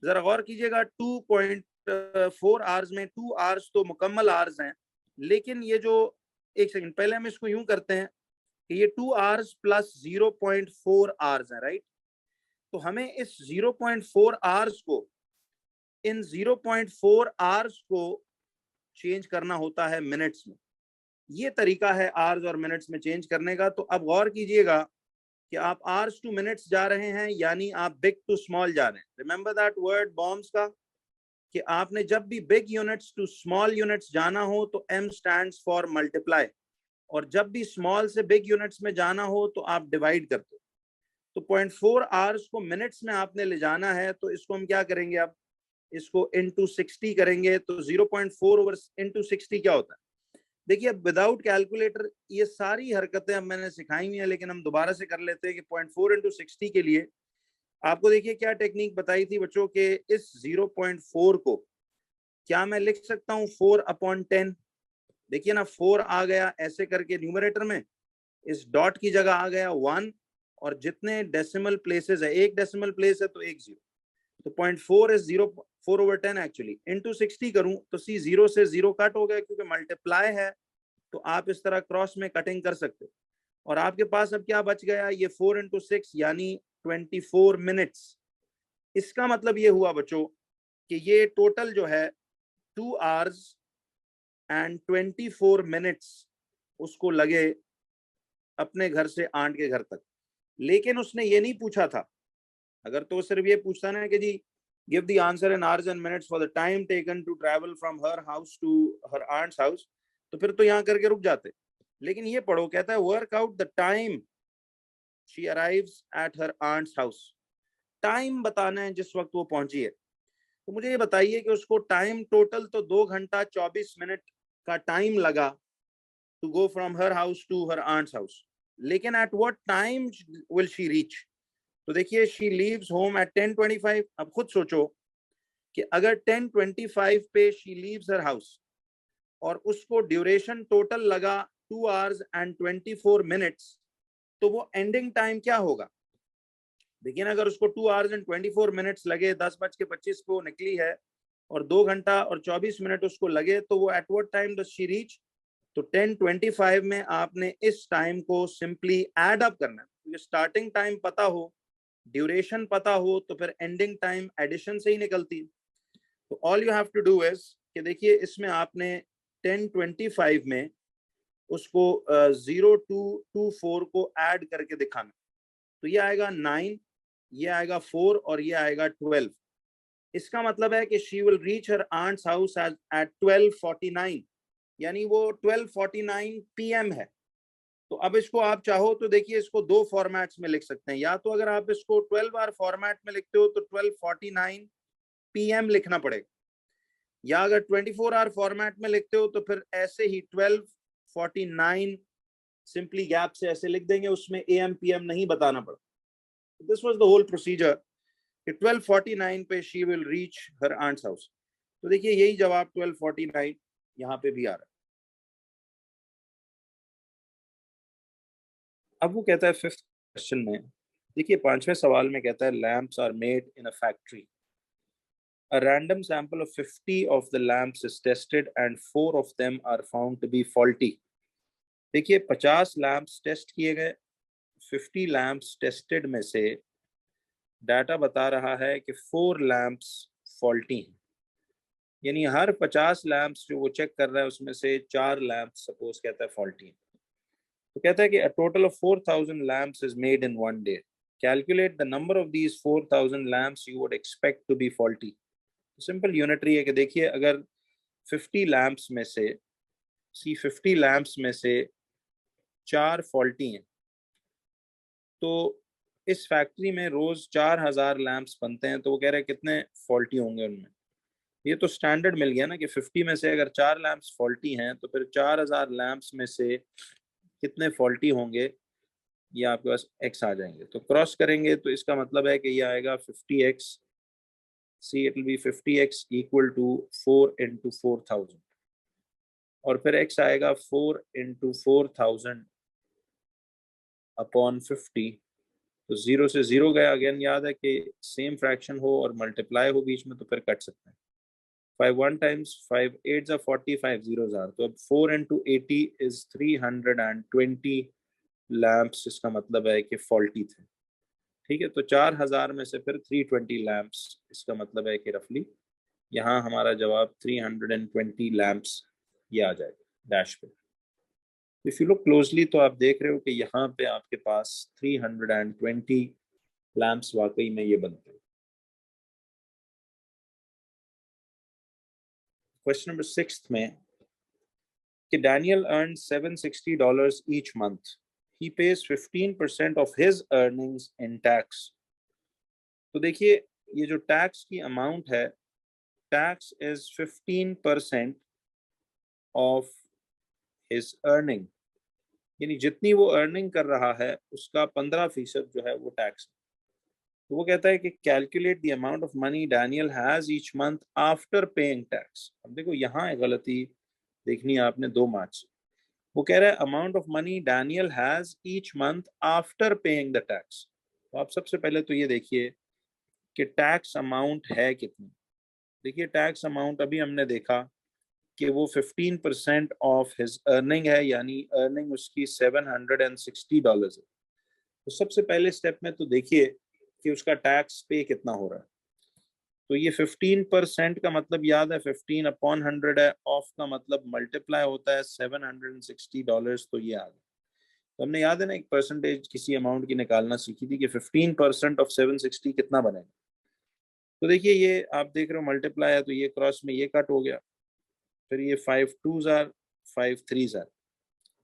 S1: जरा गौर कीजिएगा, 2.4 आवर्स में 2 आवर्स तो मुकम्मल आवर्स हैं। लेकिन ये जो, एक सेकंड, पहले हम इसको यूं करते हैं कि ये 2 आवर्स प्लस 0.4 आवर्स है, राइट। तो हमें इस 0.4 आवर्स को, इन 0.4 आवर्स को चेंज करना होता है मिनट्स में। ये तरीका है आवर्स और मिनट्स में चेंज करने का। तो अब गौर कीजिएगा कि आप आवर्स टू मिनट्स जा रहे हैं, यानी आप बिग टू स्मॉल जा रहे हैं। रिमेंबर दैट वर्ड बॉम्ब्स का, कि आपने जब भी big units to small units जाना हो तो m स्टैंड्स फॉर मल्टीप्लाई, और जब भी स्मॉल से बिग यूनिट्स में जाना हो तो आप डिवाइड करते हो। तो 0.4 आवर्स को मिनट्स में आपने ले जाना है, तो इसको हम क्या करेंगे, अब इसको इंटू 60 करेंगे। तो 0.4 ओवर इंटू 60 क्या होता है? देखिए अब विदाउट कैलकुलेटर ये सारी हरकतें अब मैंने सिखाई हुई है, लेकिन हम दोबारा से कर लेते हैं कि 0.4 इंटू 60 के लिए आपको देखिए क्या टेक्निक बताई थी बच्चों के, इस 0.4 को क्या मैं लिख सकता हूँ 4/10। देखिए ना 4 आ गया ऐसे करके न्यूमरेटर में, इस डॉट की जगह आ गया 1, और जितने डेसिमल प्लेसेस है, एक डेसिमल प्लेस है तो एक 0, तो 0.4 इज 4/10 एक्चुअली। इंटू 60 करूं तो सी 0 से 0 कट हो गया, क्योंकि मल्टीप्लाई है तो आप इस तरह क्रॉस में कटिंग कर सकते हो। और आपके पास अब क्या बच गया, ये 4 इंटू 6 यानी 24 मिनट्स। इसका मतलब ये हुआ बच्चों कि ये टोटल जो है 2 आवर्स एंड 24 मिनट्स उसको लगे अपने घर से आंट के घर तक। लेकिन उसने ये नहीं पूछा था, अगर तो सिर्फ ये पूछता ना कि जी give the answer in hours and minutes for the time taken to travel from her house to her aunt's house, तो फिर तो यहाँ करके रुक जाते। लेकिन ये पढ़ो, कहता है work out the time she arrives at her aunt's house. Time बताना है जिस वक्त वो पहुंची है। तो मुझे ये बताइए कि उसको टाइम टोटल तो 2 घंटा 24 मिनट का टाइम लगा to go from her house to her aunt's house, लेकिन at what time will she reach? तो देखिए शी लीव्स होम एट 10:25। अब खुद सोचो कि अगर 10:25 पे शी लीव्स हर हाउस और उसको ड्यूरेशन टोटल लगा 2 आवर्स एंड 24 मिनट्स, तो वो एंडिंग टाइम क्या होगा? देखिए ना, अगर उसको 2 आवर्स एंड 24 मिनट्स लगे, 10:25 पे वो निकली है और 2 घंटा और 24 मिनट उसको लगे, तो वो eight what time does she reach? तो 10:25 में आपने इस टाइम को सिंपली एड अप करना है। स्टार्टिंग टाइम पता हो, ड्यूरेशन पता हो, तो फिर एंडिंग टाइम एडिशन से ही निकलती है। तो all you have to do is कि देखिए इसमें आपने 10:25 में उसको 0-2-24 को ऐड करके दिखाना। तो ये आएगा 9, ये आएगा 4 और ये आएगा 12। इसका मतलब है कि she will reach her aunt's house at 12:49, यानी वो 12:49 PM है। तो अब इसको आप चाहो तो देखिए इसको 2 फॉर्मेट्स में लिख सकते हैं, या तो अगर आप इसको 12 आवर फॉर्मेट में लिखते हो तो 12:49 PM लिखना पड़ेगा, या अगर 24 आवर फॉर्मेट में लिखते हो तो फिर ऐसे ही 12:49 सिंपली गैप से ऐसे लिख देंगे, उसमें AM PM नहीं बताना पड़ा। This was the whole procedure कि 12:49 पे she will reach her aunt's house. तो देखिए यही जवाब 12:49 यहाँ पे भी आ रहा है। अब वो कहता है 5th क्वेश्चन में, देखिए 5वें सवाल में कहता है lamps are made in a factory, a random sample of 50 of the lamps is tested and 4 of them are found to be faulty. देखिए 50 लैंप्स टेस्ट किए गए, 50 लैंप्स टेस्टेड में से डाटा बता रहा है कि 4 लैंप्स फॉल्टी हैं, यानी हर 50 लैंप्स जो वो चेक कर रहा है उसमें से 4 लैंप्स सपोज कहता है फॉल्टी हैं। तो कहता है कि a total of 4,000 lamps is made in one day. Calculate the number of these 4,000 lamps you would expect to be faulty. Simple unitary है कि देखिए अगर 50 लैंप्स में से 50 लैंप्स में से 4 फॉल्टी हैं, तो इस फैक्ट्री में रोज 4,000 लैंप्स बनते हैं, तो वो कह रहे हैं कितने फॉल्टी होंगे उनमें। ये तो स्टैंडर्ड मिल गया ना कि 50 में से अगर 4 लैंप्स फॉल्टी हैं तो फिर 4,000 लैंप्स में से कितने फॉल्टी होंगे, ये आपके पास x आ जाएंगे। तो क्रॉस करेंगे तो इसका मतलब है कि ये आएगा 50x, see it will be 50x equal to 4 into 4,000, और फिर x आएगा 4 इंटू 4,000 अपॉन 50। तो 0 से 0 गया, अगेन याद है कि सेम फ्रैक्शन हो और मल्टीप्लाई हो बीच में तो फिर कट सकते हैं। 5 1 टाइम्स 5 8 40, 5 0 are, तो अब 4 इंटू 80 इज 320 लैंप्स, इसका मतलब है कि फॉल्टी थे। ठीक है, तो 4,000 में से फिर 320 लैंप्स, इसका मतलब है कि रफली यहाँ हमारा जवाब 320 लैंप्स ये आ जाएगा डैश पे। इफ यू लुक क्लोजली तो आप देख रहे हो कि यहाँ पे आपके पास 320 लैंप्स वाकई में ये बनते हैं। क्वेश्चन नंबर 6 में कि Daniel earn $760 each month. He pays 15% of his earnings in tax. तो देखिए ये जो टैक्स की अमाउंट है, tax is 15% of his earning, यानी जितनी वो अर्निंग कर रहा है उसका 15% जो है वो टैक्स। तो वो कहता है कि calculate the amount of money Daniel has each month after paying tax. अब देखो यहाँ गलती देखनी है आपने 2 मार्क्स। वो कह रहा है amount of money Daniel has each month after paying the tax. तो आप सबसे पहले तो ये देखिए कि टैक्स अमाउंट है कितनी। देखिए टैक्स अमाउंट अभी हमने देखा कि वो 15% ऑफ हिज अर्निंग है, यानी अर्निंग उसकी $760 है। तो सबसे पहले स्टेप में तो देखिए कि उसका टैक्स पे कितना हो रहा है। तो ये 15% का मतलब याद है 15 अपॉन 100 है, ऑफ का मतलब मल्टीप्लाई होता है $760, तो ये आ गया। तो हमने याद है ना एक परसेंटेज किसी अमाउंट की निकालना सीखी थी कि 15% ऑफ 760 कितना बनेगा। तो देखिए ये आप देख रहे हो मल्टीप्लाई है, तो ये क्रॉस में ये कट हो गया, फिर ये 5 2s are 5 3s are,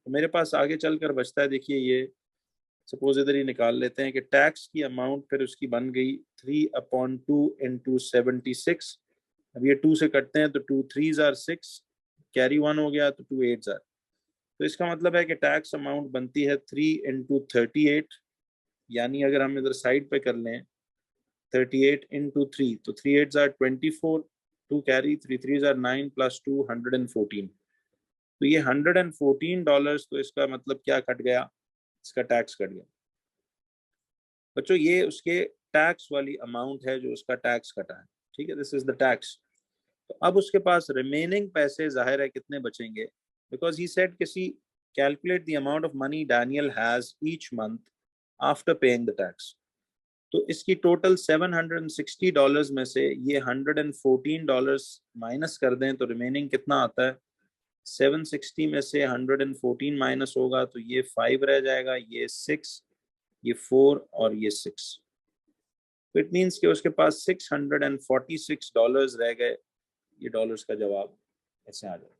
S1: तो मेरे पास आगे चलकर बचता है। देखिए ये सपोज इधर ही निकाल लेते हैं कि टैक्स की अमाउंट फिर उसकी बन गई 3/2 इंटू 76। अब ये 2 से कटते हैं तो 2 3s are 6, कैरी 1 हो गया तो 2 8s are। तो इसका मतलब है कि टैक्स अमाउंट बनती है 3 इंटू 38, यानी अगर हम इधर साइड पे कर लें 38 इंटू 3, तो 3 8s are 24, 2 carry 3 3s are 9 plus 2 114। तो ये $114, तो इसका मतलब क्या कट गया, इसका टैक्स कट गया। बच्चों ये उसके टैक्स वाली अमाउंट है जो उसका टैक्स कटा है। ठीक है, दिस इज द टैक्स। तो अब उसके पास रिमेनिंग पैसे जाहिर है कितने बचेंगे, बिकॉज ही सेड किसी calculate the amount of money Daniel has each month after paying the tax. तो इसकी टोटल $760 में से ये $114 माइनस कर दें तो रिमेनिंग कितना आता है। 760 में से 114 माइनस होगा तो ये 5 रह जाएगा, ये 6, ये 4 और ये 6। तो इट मीन्स कि उसके पास $646 रह गए। ये डॉलर्स का जवाब ऐसे आ जाएगा।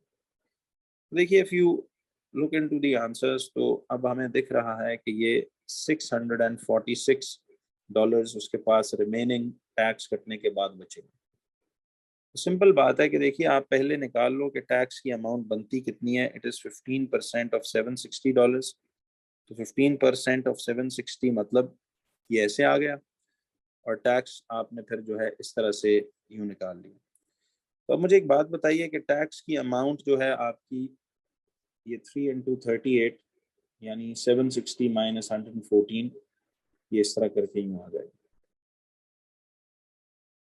S1: देखिए if you look into the answers तो अब हमें दिख रहा है कि ये $646 उसके पास रिमेनिंग टैक्स कटने के बाद बचेंगे। तो सिंपल बात है कि देखिए आप पहले निकाल लो कि टैक्स की अमाउंट बनती कितनी है। It is 15% of $760। तो 15% ऑफ 760 मतलब ये ऐसे आ गया, और टैक्स आपने फिर जो है इस तरह से यूं निकाल लिया। तो अब मुझे एक बात बताइए कि टैक्स की अमाउंट जो है आपकी ये 3 इंटू 38 यानी 760 माइनस 114, ये इस तरह करके यूं आ जाएगा।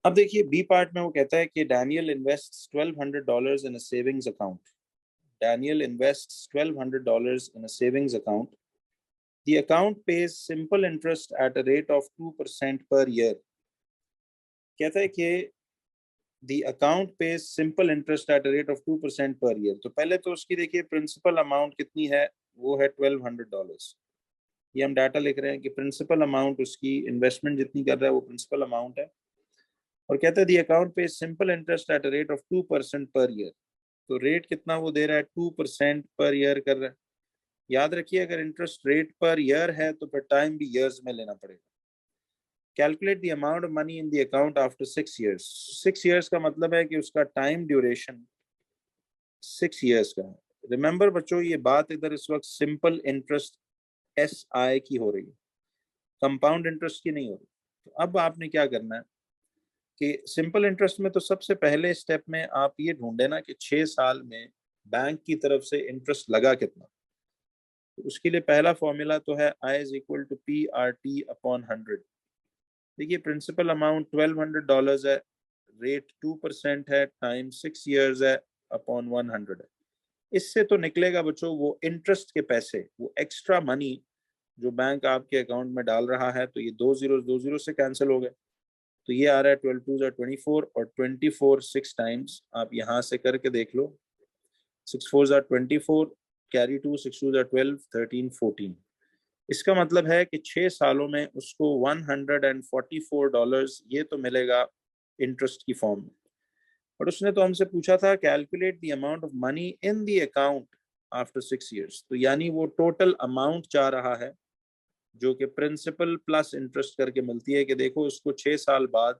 S1: अब देखिए बी पार्ट में वो कहता है कि Daniel invest $1,200 in a savings account. Daniel invests $1,200 in a savings account. The account pays simple interest at a rate of 2% per year. कहता है कि the account pays simple interest at a rate of 2% per year. तो पहले तो उसकी देखिए principal amount कितनी है, वो है $1,200. ये हम डाटा लिख रहे हैं कि प्रिंसिपल अमाउंट उसकी इन्वेस्टमेंट जितनी कर रहा है वो प्रिंसिपल अमाउंट है, और कहता है दी अकाउंट पे simple interest eight a rate of 2% per year. तो रेट कितना वो दे रहा है, 2% पर ईयर कर रहा है. याद रखिए अगर इंटरेस्ट रेट पर ईयर है तो फिर टाइम भी ईयर्स में लेना पड़ेगा. Calculate the amount of money in the account after 6 years. 6 years का मतलब है कि उसका टाइम ड्यूरेशन 6 years का है. रिमेंबर बच्चों, ये बात इधर इस वक्त सिंपल इंटरेस्ट SI की हो रही है, कंपाउंड इंटरेस्ट की नहीं हो रही. तो अब आपने क्या करना है कि सिंपल इंटरेस्ट में तो सबसे पहले स्टेप में आप ये ढूंढे ना कि 6 साल में बैंक की तरफ से इंटरेस्ट लगा कितना. तो उसके लिए पहला फॉर्मूला तो है I is equal to PRT upon 100. देखिए प्रिंसिपल अमाउंट $1,200 है, रेट 2% है, टाइम 6 years है, अपॉन 100 है. इससे तो निकलेगा बच्चों वो इंटरेस्ट के पैसे, वो एक्स्ट्रा मनी जो बैंक आपके अकाउंट में डाल रहा है. तो ये 2 0 से कैंसिल हो गए. तो ये आ रहा है 12 2 24 और 24 6 टाइम्स. आप यहाँ से करके देख लो. 6 4 24, कैरी 2, 6 2 12, 13 14. इसका मतलब है कि 6 सालों में उसको $144 ये तो मिलेगा इंटरेस्ट की फॉर्म में. और उसने तो हमसे पूछा था calculate the amount of money in the account after 6 years. तो यानी वो टोटल अमाउंट चाह रहा है जो कि प्रिंसिपल प्लस इंटरेस्ट करके मिलती है कि देखो उसको 6 साल बाद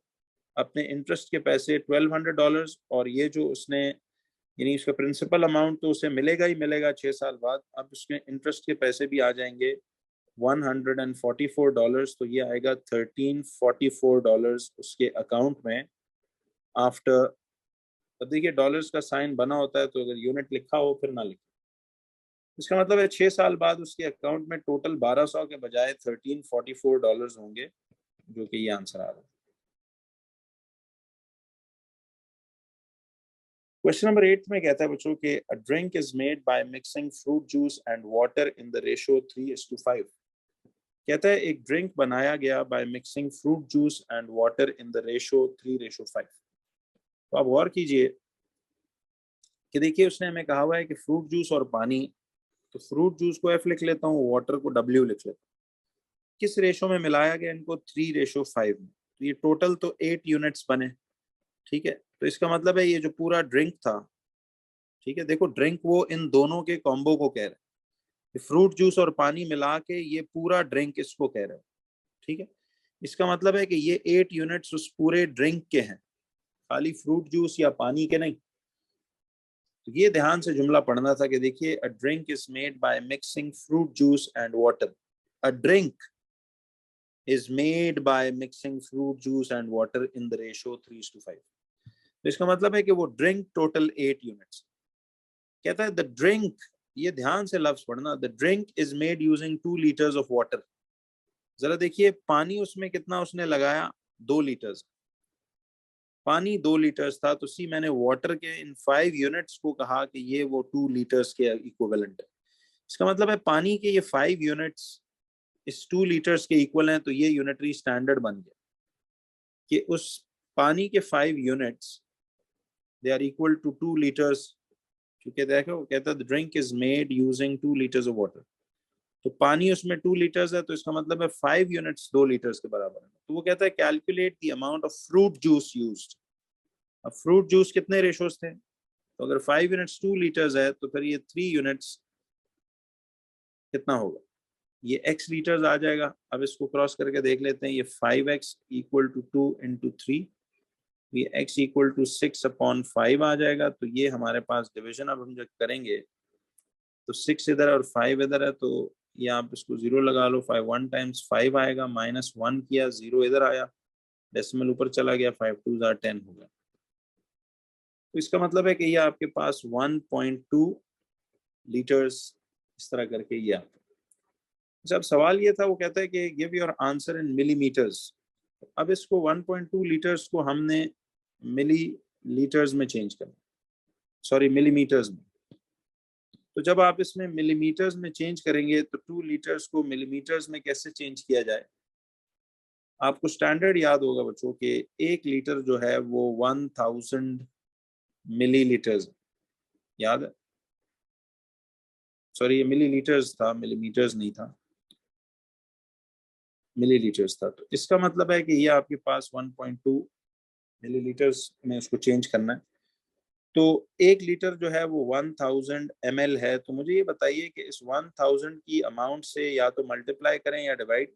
S1: अपने इंटरेस्ट के पैसे $1,200 और ये जो उसने यानी उसका प्रिंसिपल अमाउंट तो उसे मिलेगा ही मिलेगा 6 साल बाद. अब उसके इंटरेस्ट के पैसे भी आ जाएंगे $144. तो ये आएगा $1,344 उसके अकाउंट में आफ्टर. तो देखिए डॉलर्स का साइन बना होता है तो अगर यूनिट लिखा हो फिर ना लिखे. इसका मतलब है 6 साल बाद उसके अकाउंट में टोटल 1200 के बजाय $1,344 होंगे, जो कि ये आंसर आ रहा है. क्वेश्चन नंबर 8 में कहता है बच्चों कि a drink is made by mixing fruit juice and water in the ratio 3:5. कहता है एक ड्रिंक बनाया गया by mixing fruit juice and water in the ratio 3:5. तो आप गौर कीजिए कि देखिए उसने हमें कहा हुआ है कि फ्रूट जूस और पानी, तो फ्रूट जूस को F लिख लेता हूँ, वाटर को W लिख लेता हूँ. किस रेशो में मिलाया गया इनको, 3:5 में. तो ये टोटल तो 8 यूनिट्स बने. ठीक है, तो इसका मतलब है ये जो पूरा ड्रिंक था, ठीक है, देखो ड्रिंक वो इन दोनों के कॉम्बो को कह रहे हैं, फ्रूट जूस और पानी मिला के ये पूरा ड्रिंक इसको कह रहे हैं. ठीक है, इसका मतलब है कि ये 8 यूनिट्स उस पूरे ड्रिंक के हैं, खाली फ्रूट जूस या पानी के नहीं. तो ये ध्यान से जुमला पढ़ना था कि देखिए a drink is made by mixing fruit juice and water. A drink is made by mixing fruit juice and water in the ratio 3:5. तो इसका मतलब है कि वो ड्रिंक टोटल 8 यूनिट्स. कहता है द ड्रिंक, ये ध्यान से लफ्ज पढ़ना, the drink is made using 2 liters of water. जरा देखिए पानी उसमें कितना उसने लगाया, 2 liters. पानी 2 liters था, तो सी मैंने वाटर के इन 5 यूनिट्स को कहा कि ये वो 2 liters के इक्विवेलेंट है. इसका मतलब है पानी के ये 5 यूनिट्स इस 2 liters के इक्वल हैं. तो ये यूनिटरी स्टैंडर्ड बन गया कि उस पानी के 5 units they are equal to 2 liters. क्योंकि देखो कहता है the drink is made using 2 liters of water. तो पानी उसमें 2 liters है, तो इसका मतलब है 5 यूनिट्स 2 liters के बराबर है. तो वो कहता है calculate the amount of fruit juice used. अब फ्रूट जूस कितने रेशोज थे, तो अगर 5 यूनिट्स 2 liters है तो फिर ये 3 यूनिट्स कितना होगा, ये x लीटर्स आ जाएगा. अब इसको क्रॉस करके देख लेते हैं. ये 5x इक्वल टू 2 into 3, ये x इक्वल टू 6/5 आ जाएगा. तो ये हमारे पास डिवीजन अब हम जब करेंगे तो 6 इधर और 5 इधर है, तो ये आप इसको 0 लगा लो. 5 1 times 5 आएगा, -1 किया, 0 इधर आया, डेसिमल ऊपर चला गया, 5 2 10 हो गया. तो इसका मतलब है कि ये आपके पास 1.2 लीटर्स इस तरह करके ये आता है. जब सवाल ये था, वो कहता है कि give your answer in millimetres. अब इसको 1.2 लीटर्स को हमने मिली लीटर्स में चेंज करना, सॉरी मिलीमीटर्स में. तो जब आप इसमें मिलीमीटर्स में चेंज करेंगे तो 2 लीटर्स को मिलीमीटर्स में कैसे चेंज किया जाए? आपको स्टैंडर्ड याद होगा बच्चों के 1 लीटर जो है वो 1000 मिलीलीटर्स, याद है? सॉरी, ये मिलीलीटर्स था, मिलीमीटर्स नहीं था, मिलीलीटर्स था। तो इसका मतलब है कि ये आपके पास 1.2 मिलीलीटर्स में उसको चेंज करना है। तो 1 लीटर जो है वो 1000 ml है। तो मुझे ये बताइए कि इस 1000 की अमाउंट से या तो मल्टीप्लाई करें या डिवाइड।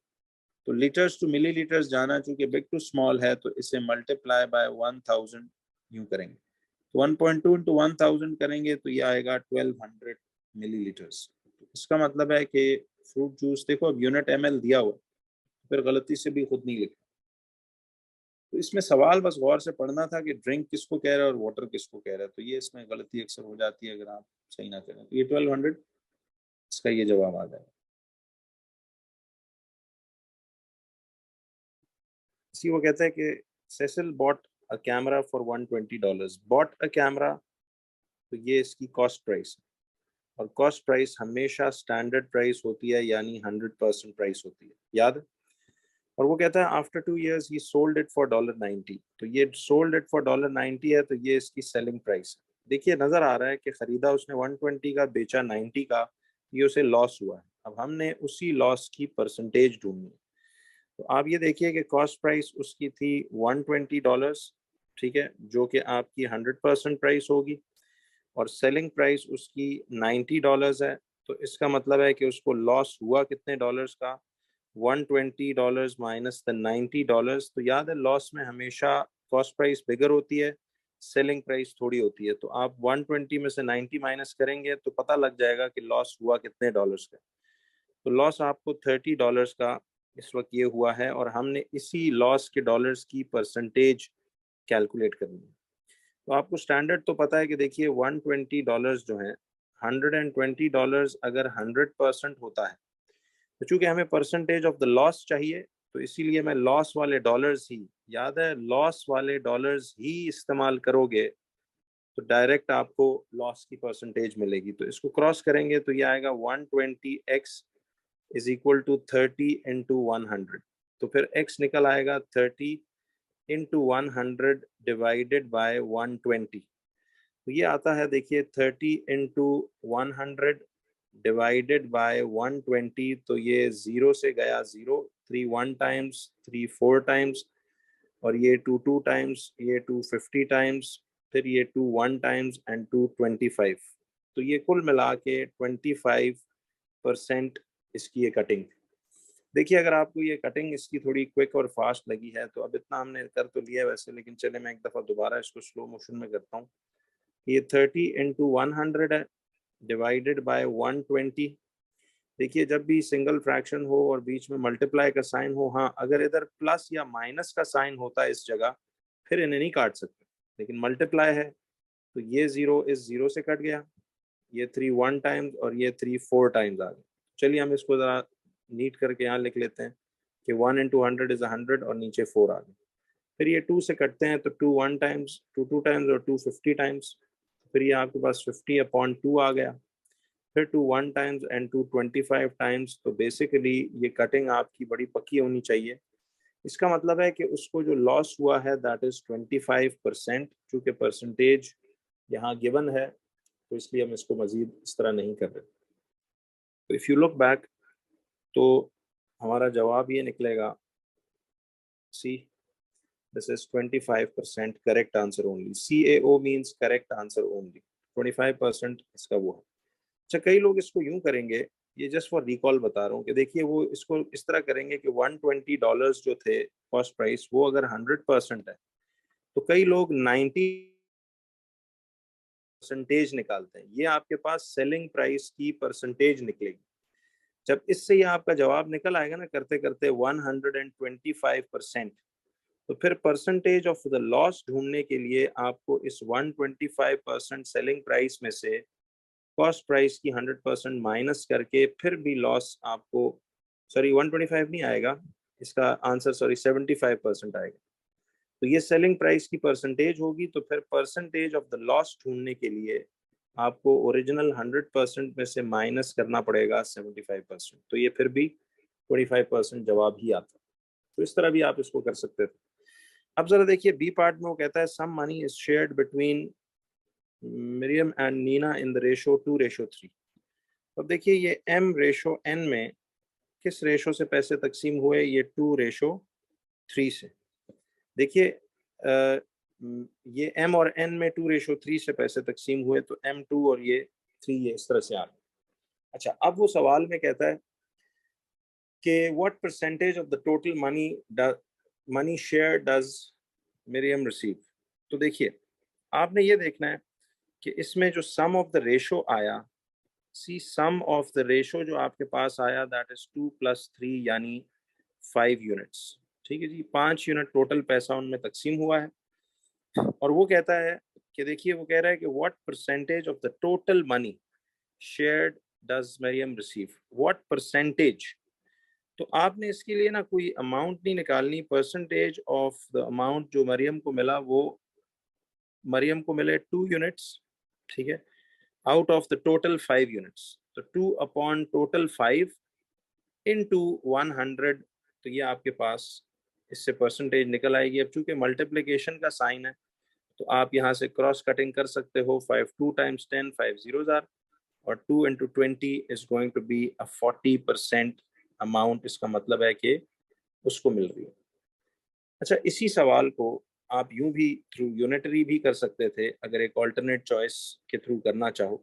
S1: तो लीटर्स टू मिलीलीटर्स जाना, चूंकि बिग टू स्मॉल है तो इसे मल्टीप्लाई बाय 1000 यूं करेंगे। तो 1.2 इंटू 1000 करेंगे तो ये आएगा 1200 मिलीलीटर्स। इसका मतलब है कि फ्रूट जूस, देखो अब यूनिट ml दिया हुआ, फिर गलती से भी खुद नहीं लिखा। तो इसमें सवाल बस गौर से पढ़ना था कि ड्रिंक किसको कह रहा है और वाटर किसको कह रहा है। तो ये इसमें गलती अक्सर हो जाती है अगर आप सही ना करें। तो ये 1200, इसका ये जवाब आ जाएगा। इसी वो कहते हैं कि Cecil bought a camera for $120। Bought a camera, तो ये इसकी कॉस्ट प्राइस है, और कॉस्ट प्राइस हमेशा स्टैंडर्ड प्राइस होती है, यानी 100% प्राइस होती है, याद है? और वो कहता है after 2 years he sold it for $90। तो ये सोल्ड इट फॉर $90 है, तो ये इसकी सेलिंग प्राइस है। देखिए नजर आ रहा है कि खरीदा उसने 120 का, बेचा 90 का, ये उसे लॉस हुआ है। अब हमने उसी लॉस की परसेंटेज ढूंढनी है। तो आप ये देखिए कि कॉस्ट प्राइस उसकी थी $120, ठीक है, जो कि आपकी 100% प्राइस होगी, और सेलिंग प्राइस उसकी $90 है। तो इसका मतलब है कि उसको लॉस हुआ कितने डॉलर्स का? $120 माइनस द $90। तो याद है लॉस में हमेशा कॉस्ट प्राइस बिगर होती है, सेलिंग प्राइस थोड़ी होती है। तो आप 120 में से 90 माइनस करेंगे तो पता लग जाएगा कि लॉस हुआ कितने डॉलर्स का। तो लॉस आपको $30 का इस वक्त ये हुआ है, और हमने इसी लॉस के डॉलर्स की परसेंटेज कैलकुलेट करनी है। तो आपको स्टैंडर्ड तो पता है कि देखिए $120 जो है, $120 अगर 100% होता है, तो चूंकि हमें परसेंटेज ऑफ द लॉस चाहिए, तो इसीलिए मैं लॉस वाले डॉलर्स ही, याद है, लॉस वाले डॉलर्स ही इस्तेमाल करोगे तो डायरेक्ट आपको लॉस की परसेंटेज मिलेगी। तो इसको क्रॉस करेंगे तो ये आएगा 120x is equal to 30 into 100। तो फिर x निकल आएगा 30 इंटू 100 डिवाइडेड बाय 120। तो ये आता है, देखिए 30 इंटू 100 डिवाइडेड बाय 120। तो ये 0 से गया 0, 3 1 टाइम्स, 3 4 टाइम्स, और ये 2 2 टाइम्स, ये 2 50 टाइम्स, फिर ये 2 1 टाइम्स एंड 2 25। तो ये कुल मिला के 25% इसकी ये कटिंग। देखिए अगर आपको ये कटिंग इसकी थोड़ी क्विक और फास्ट लगी है, तो अब इतना हमने कर तो लिया है वैसे, लेकिन चले मैं एक दफ़ा दोबारा इसको स्लो मोशन में करता हूँ। ये 30 इंटू 100 है डिवाइडेड बाय 120। देखिए जब भी सिंगल फ्रैक्शन हो और बीच में मल्टीप्लाई का साइन हो, हाँ अगर इधर प्लस या माइनस का साइन होता है इस जगह, फिर इन्हें नहीं काट सकते, लेकिन मल्टीप्लाई है तो ये 0 इस 0 से कट गया, ये 3 1 टाइम्स और ये 3 4 टाइम्स आ गए। चलिए हम इसको ज़रा नीट करके यहाँ लिख लेते हैं कि 1 इंटू 100 इज 100, और नीचे 4 आ गए। फिर ये 2 से कटते हैं तो 2 1 टाइम्स, 2 2 टाइम्स, और 2 50 टाइम्स। फिर ये आपके पास 50/2 आ गया। फिर 2 1 टाइम्स एंड 2 25 टाइम्स। तो बेसिकली ये कटिंग आपकी बड़ी पक्की होनी चाहिए। इसका मतलब है कि उसको जो लॉस हुआ है दैट इज 25%। चूंकि परसेंटेज यहाँ गिवन है, तो इसलिए हम इसको मजीद इस तरह नहीं कर रहे। तो इफ़ यू लुक बैक, तो हमारा जवाब ये निकलेगा C, this is 25% correct answer only. CAO means correct answer only, 25% इसका वो है। अच्छा कई लोग इसको यूं करेंगे, ये जस्ट फॉर रिकॉल बता रहा हूँ कि देखिए वो इसको इस तरह करेंगे कि $120 जो थे कॉस्ट प्राइस, वो अगर 100% है तो कई लोग 90% निकालते हैं। ये आपके पास सेलिंग प्राइस की परसेंटेज निकलेगी। जब इससे ये आपका जवाब निकल आएगा ना करते करते 125%, तो फिर परसेंटेज ऑफ द लॉस ढूंढने के लिए आपको इस 125% सेलिंग प्राइस में से कॉस्ट प्राइस की 100% माइनस करके फिर भी लॉस आपको, सॉरी 125 नहीं आएगा, इसका आंसर सॉरी 75% आएगा। तो ये सेलिंग प्राइस की परसेंटेज होगी। तो फिर परसेंटेज ऑफ द लॉस ढूंढने के लिए आपको ओरिजिनल 100% में से माइनस करना पड़ेगा 75%, तो ये फिर भी 25% जवाब ही आता। तो इस तरह भी आप इसको कर सकते थे। अब जरा देखिए बी पार्ट में वो कहता है some money is shared between Miriam and Nina in the ratio 2:3। अब देखिए ये m रेशो n में किस रेशो से पैसे तकसीम हुए, ये 2:3 से। देखिए ये m और n में 2:3 से पैसे तकसीम हुए, तो m2 और ये 3 ये इस तरह से आ गए। अच्छा, अब वो सवाल में कहता है कि what percentage of the total money share does Miriam receive. तो देखिए आपने ये देखना है कि इसमें जो सम ऑफ द रेशो आया, सी सम ऑफ द रेशो जो आपके पास आया दैट इज 2 + 3 यानी 5 यूनिट्स। ठीक है जी, 5 यूनिट टोटल पैसा उनमें तकसीम हुआ है। और वो कहता है कि देखिए वो कह रहा है कि what percentage of the total money shared does Miriam receive, what percentage. तो आपने इसके लिए ना कोई अमाउंट नहीं निकालनी, परसेंटेज ऑफ द अमाउंट जो मरियम को मिला, वो मरियम को मिले 2 यूनिट्स, ठीक है, out of the total 5 units. तो 2 अपॉन टोटल 5 इनटू 100, तो ये आपके पास इससे परसेंटेज निकल आएगी। अब चूंकि मल्टीप्लिकेशन का साइन है तो आप यहाँ से क्रॉस कटिंग कर सकते हो, 5 2 टाइम्स 10 5 zeros are, और 2 into 20 is going to be a 40% amount, इसका मतलब है कि उसको मिल रही है। अच्छा, इसी सवाल को आप यूं भी थ्रू यूनिटरी भी कर सकते थे अगर एक ऑल्टरनेट चॉइस के थ्रू करना चाहो,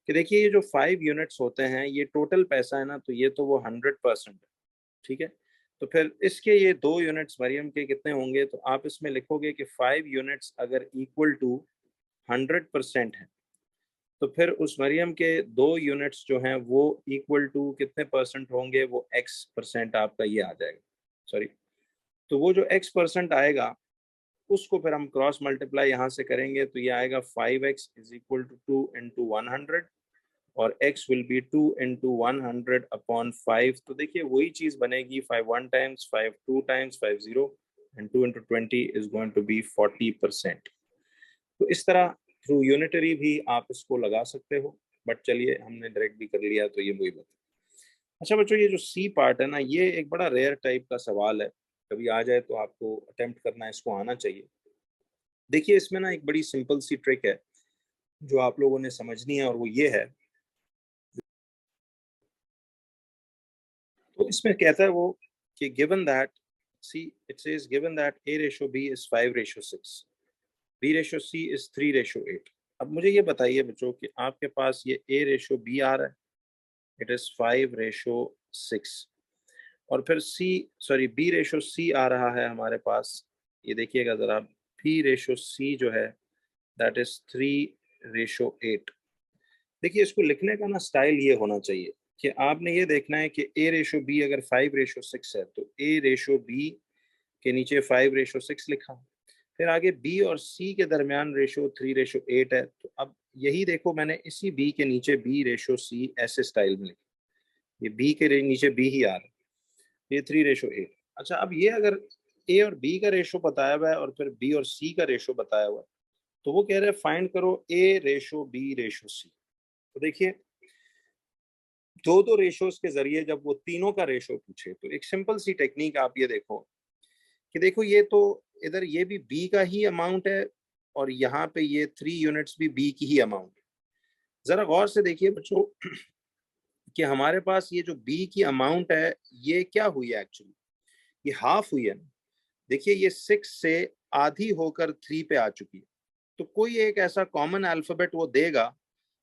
S1: कि देखिए ये जो 5 यूनिट्स होते हैं ये टोटल पैसा है ना, तो ये तो वो 100% है, ठीक है। तो फिर इसके ये 2 यूनिट्स मरियम के कितने होंगे, तो आप इसमें लिखोगे कि 5 यूनिट्स अगर इक्वल टू 100% है, तो फिर उस मरियम के 2 यूनिट्स जो हैं वो इक्वल टू कितने परसेंट होंगे, वो x% आपका ये आ जाएगा, सॉरी। तो वो जो x% आएगा उसको फिर हम क्रॉस मल्टीप्लाई यहाँ से करेंगे, तो ये आएगा 5x is equal to 2 into 100, और x will be 2 into 100 upon 5। तो देखिए वही चीज बनेगी, 5 1 times 5 2 times 5 0 and 2 into 20 is going to be 40%। तो इस तरह थ्रू यूनिटरी भी आप इसको लगा सकते हो, बट चलिए हमने डायरेक्ट भी कर लिया तो ये वही बात। अच्छा बच्चों, ये जो सी पार्ट है ना, ये एक बड़ा रेयर टाइप का सवाल है, कभी आ जाए तो आपको अटेम्प्ट करना इसको आना चाहिए। देखिए इसमें ना एक बड़ी सिंपल सी ट्रिक है जो आप लोगों ने समझनी है, और वो ये है, तो इसमें कहता है वो कि given that see, it says given that a/b is 5/6, b/c is 3/8। अब मुझे ये बताइए बच्चों कि आपके पास ये a/b आ रहा है, इट इज 5/6, और फिर b/c आ रहा है हमारे पास, ये देखिएगा जरा, b/c जो है दैट इज 3/8। देखिए इसको लिखने का ना स्टाइल ये होना चाहिए कि आपने ये देखना है कि a/b अगर 5/6 है तो a/b के नीचे 5/6 लिखा, फिर आगे b और c के दरमियान रेशो 3/8 है, तो अब यही देखो मैंने इसी b के नीचे b/c ऐसे स्टाइल में लिखा, ये b के नीचे b ही आ रहा है, ये 3/8। अच्छा, अब ये अगर a और b का रेशो बताया हुआ है और फिर b और c का रेशो बताया हुआ है, तो वो कह रहे हैं फाइंड करो a/b/c। तो देखिए दो रेशोस के जरिए जब वो तीनों का रेशो पूछे, तो एक सिंपल सी टेक्निक आप ये देखो कि देखो ये तो इधर ये भी बी का ही अमाउंट है और यहाँ पे ये 3 यूनिट्स भी बी की ही अमाउंट है। जरा गौर से देखिए बच्चों कि हमारे पास ये जो बी की अमाउंट है ये क्या हुई है, एक्चुअली ये हाफ हुई है ना। देखिए ये 6 से आधी होकर 3 पे आ चुकी है, तो कोई एक ऐसा कॉमन अल्फाबेट वो देगा,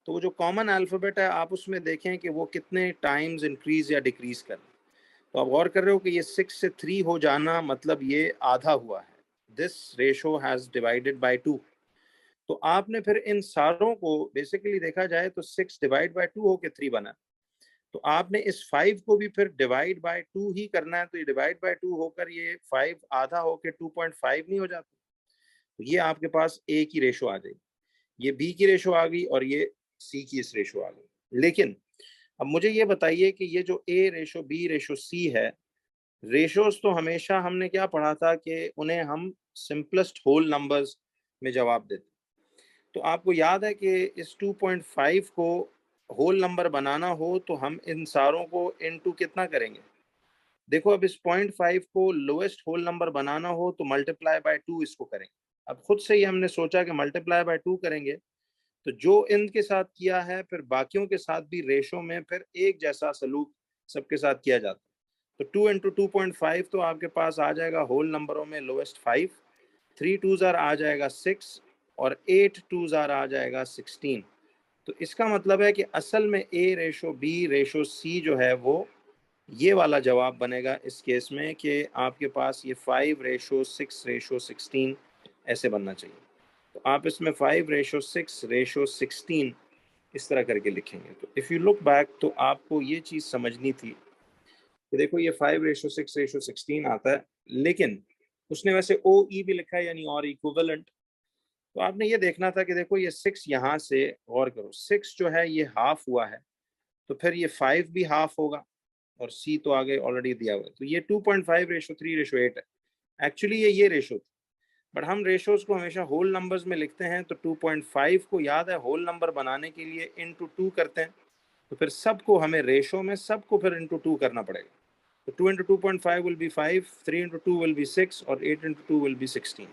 S1: तो वो जो कॉमन अल्फाबेट है आप उसमें देखें कि वो कितने टाइम्स इंक्रीज या डिक्रीज कर, तो आप गौर कर रहे हो कि ये 6 से 3 हो जाना मतलब ये आधा हुआ है, this ratio has divided by 2। तो आपने फिर इन सारों को बेसिकली देखा जाए तो 6 डिवाइड बाय 2 होके 3 बना, तो आपने इस 5 को भी फिर डिवाइड बाय 2 ही करना है, तो ये डिवाइड बाय 2 होकर ये 5 आधा होके 2.5 नहीं हो जाता, तो ये आपके पास ए की रेशो आ जाएगी, ये बी की रेशो आ गई और ये सी की इस रेशो आ गई। लेकिन अब मुझे ये बताइए कि ये जो a/b/c है, रेशोज तो हमेशा हमने क्या पढ़ा था कि उन्हें हम सिंपलेस्ट होल नंबर्स में जवाब देते, तो आपको याद है कि इस 2.5 को होल नंबर बनाना हो तो हम इन सारों को इनटू कितना करेंगे? देखो अब इस 0.5 को लोएस्ट होल नंबर बनाना हो तो मल्टीप्लाई बाय 2 इसको करेंगे। अब खुद से ही हमने सोचा कि मल्टीप्लाई बाय 2 करेंगे, तो जो इनके साथ किया है फिर बाकियों के साथ भी रेशो में फिर एक जैसा सलूक सबके साथ किया जाता है। तो 2 इंटू 2.5 तो आपके पास आ जाएगा होल नंबरों में लोएस्ट 5, 3 2 जार आ जाएगा 6 और 8 2 जार आ जाएगा 16। तो इसका मतलब है कि असल में ए रेशो बी रेशो सी जो है वो ये वाला जवाब बनेगा इस केस में कि आपके पास ये 5 रेशो 6 रेशो 16 ऐसे बनना चाहिए। तो आप इसमें 5 रेशो 6 रेशो 16 इस तरह करके लिखेंगे। तो इफ़ यू लुक बैक तो आपको ये चीज़ समझनी थी कि देखो ये 5 रेशो 6 रेशो 16 आता है, लेकिन उसने वैसे ओ ई भी लिखा है यानी और इक्विवेलेंट। तो आपने ये देखना था कि देखो ये 6 यहाँ से गौर करो, 6 जो है ये हाफ हुआ है, तो फिर ये 5 भी हाफ होगा और सी तो आगे ऑलरेडी दिया हुआ है। तो ये 2.5 रेशो 3 रेशो 8 है। एक्चुअली ये रेशो थी, बट हम रेशोज को हमेशा होल नंबर्स में लिखते हैं, तो 2.5 को याद है होल नंबर बनाने के लिए इंटू 2 करते हैं, तो फिर सबको हमें रेशो में सबको फिर इंटू 2 करना पड़ेगा। तो 2 into 2.5 will be 5, 3 into 2 will be 6 और 8 इंटू 2 विल बी 16।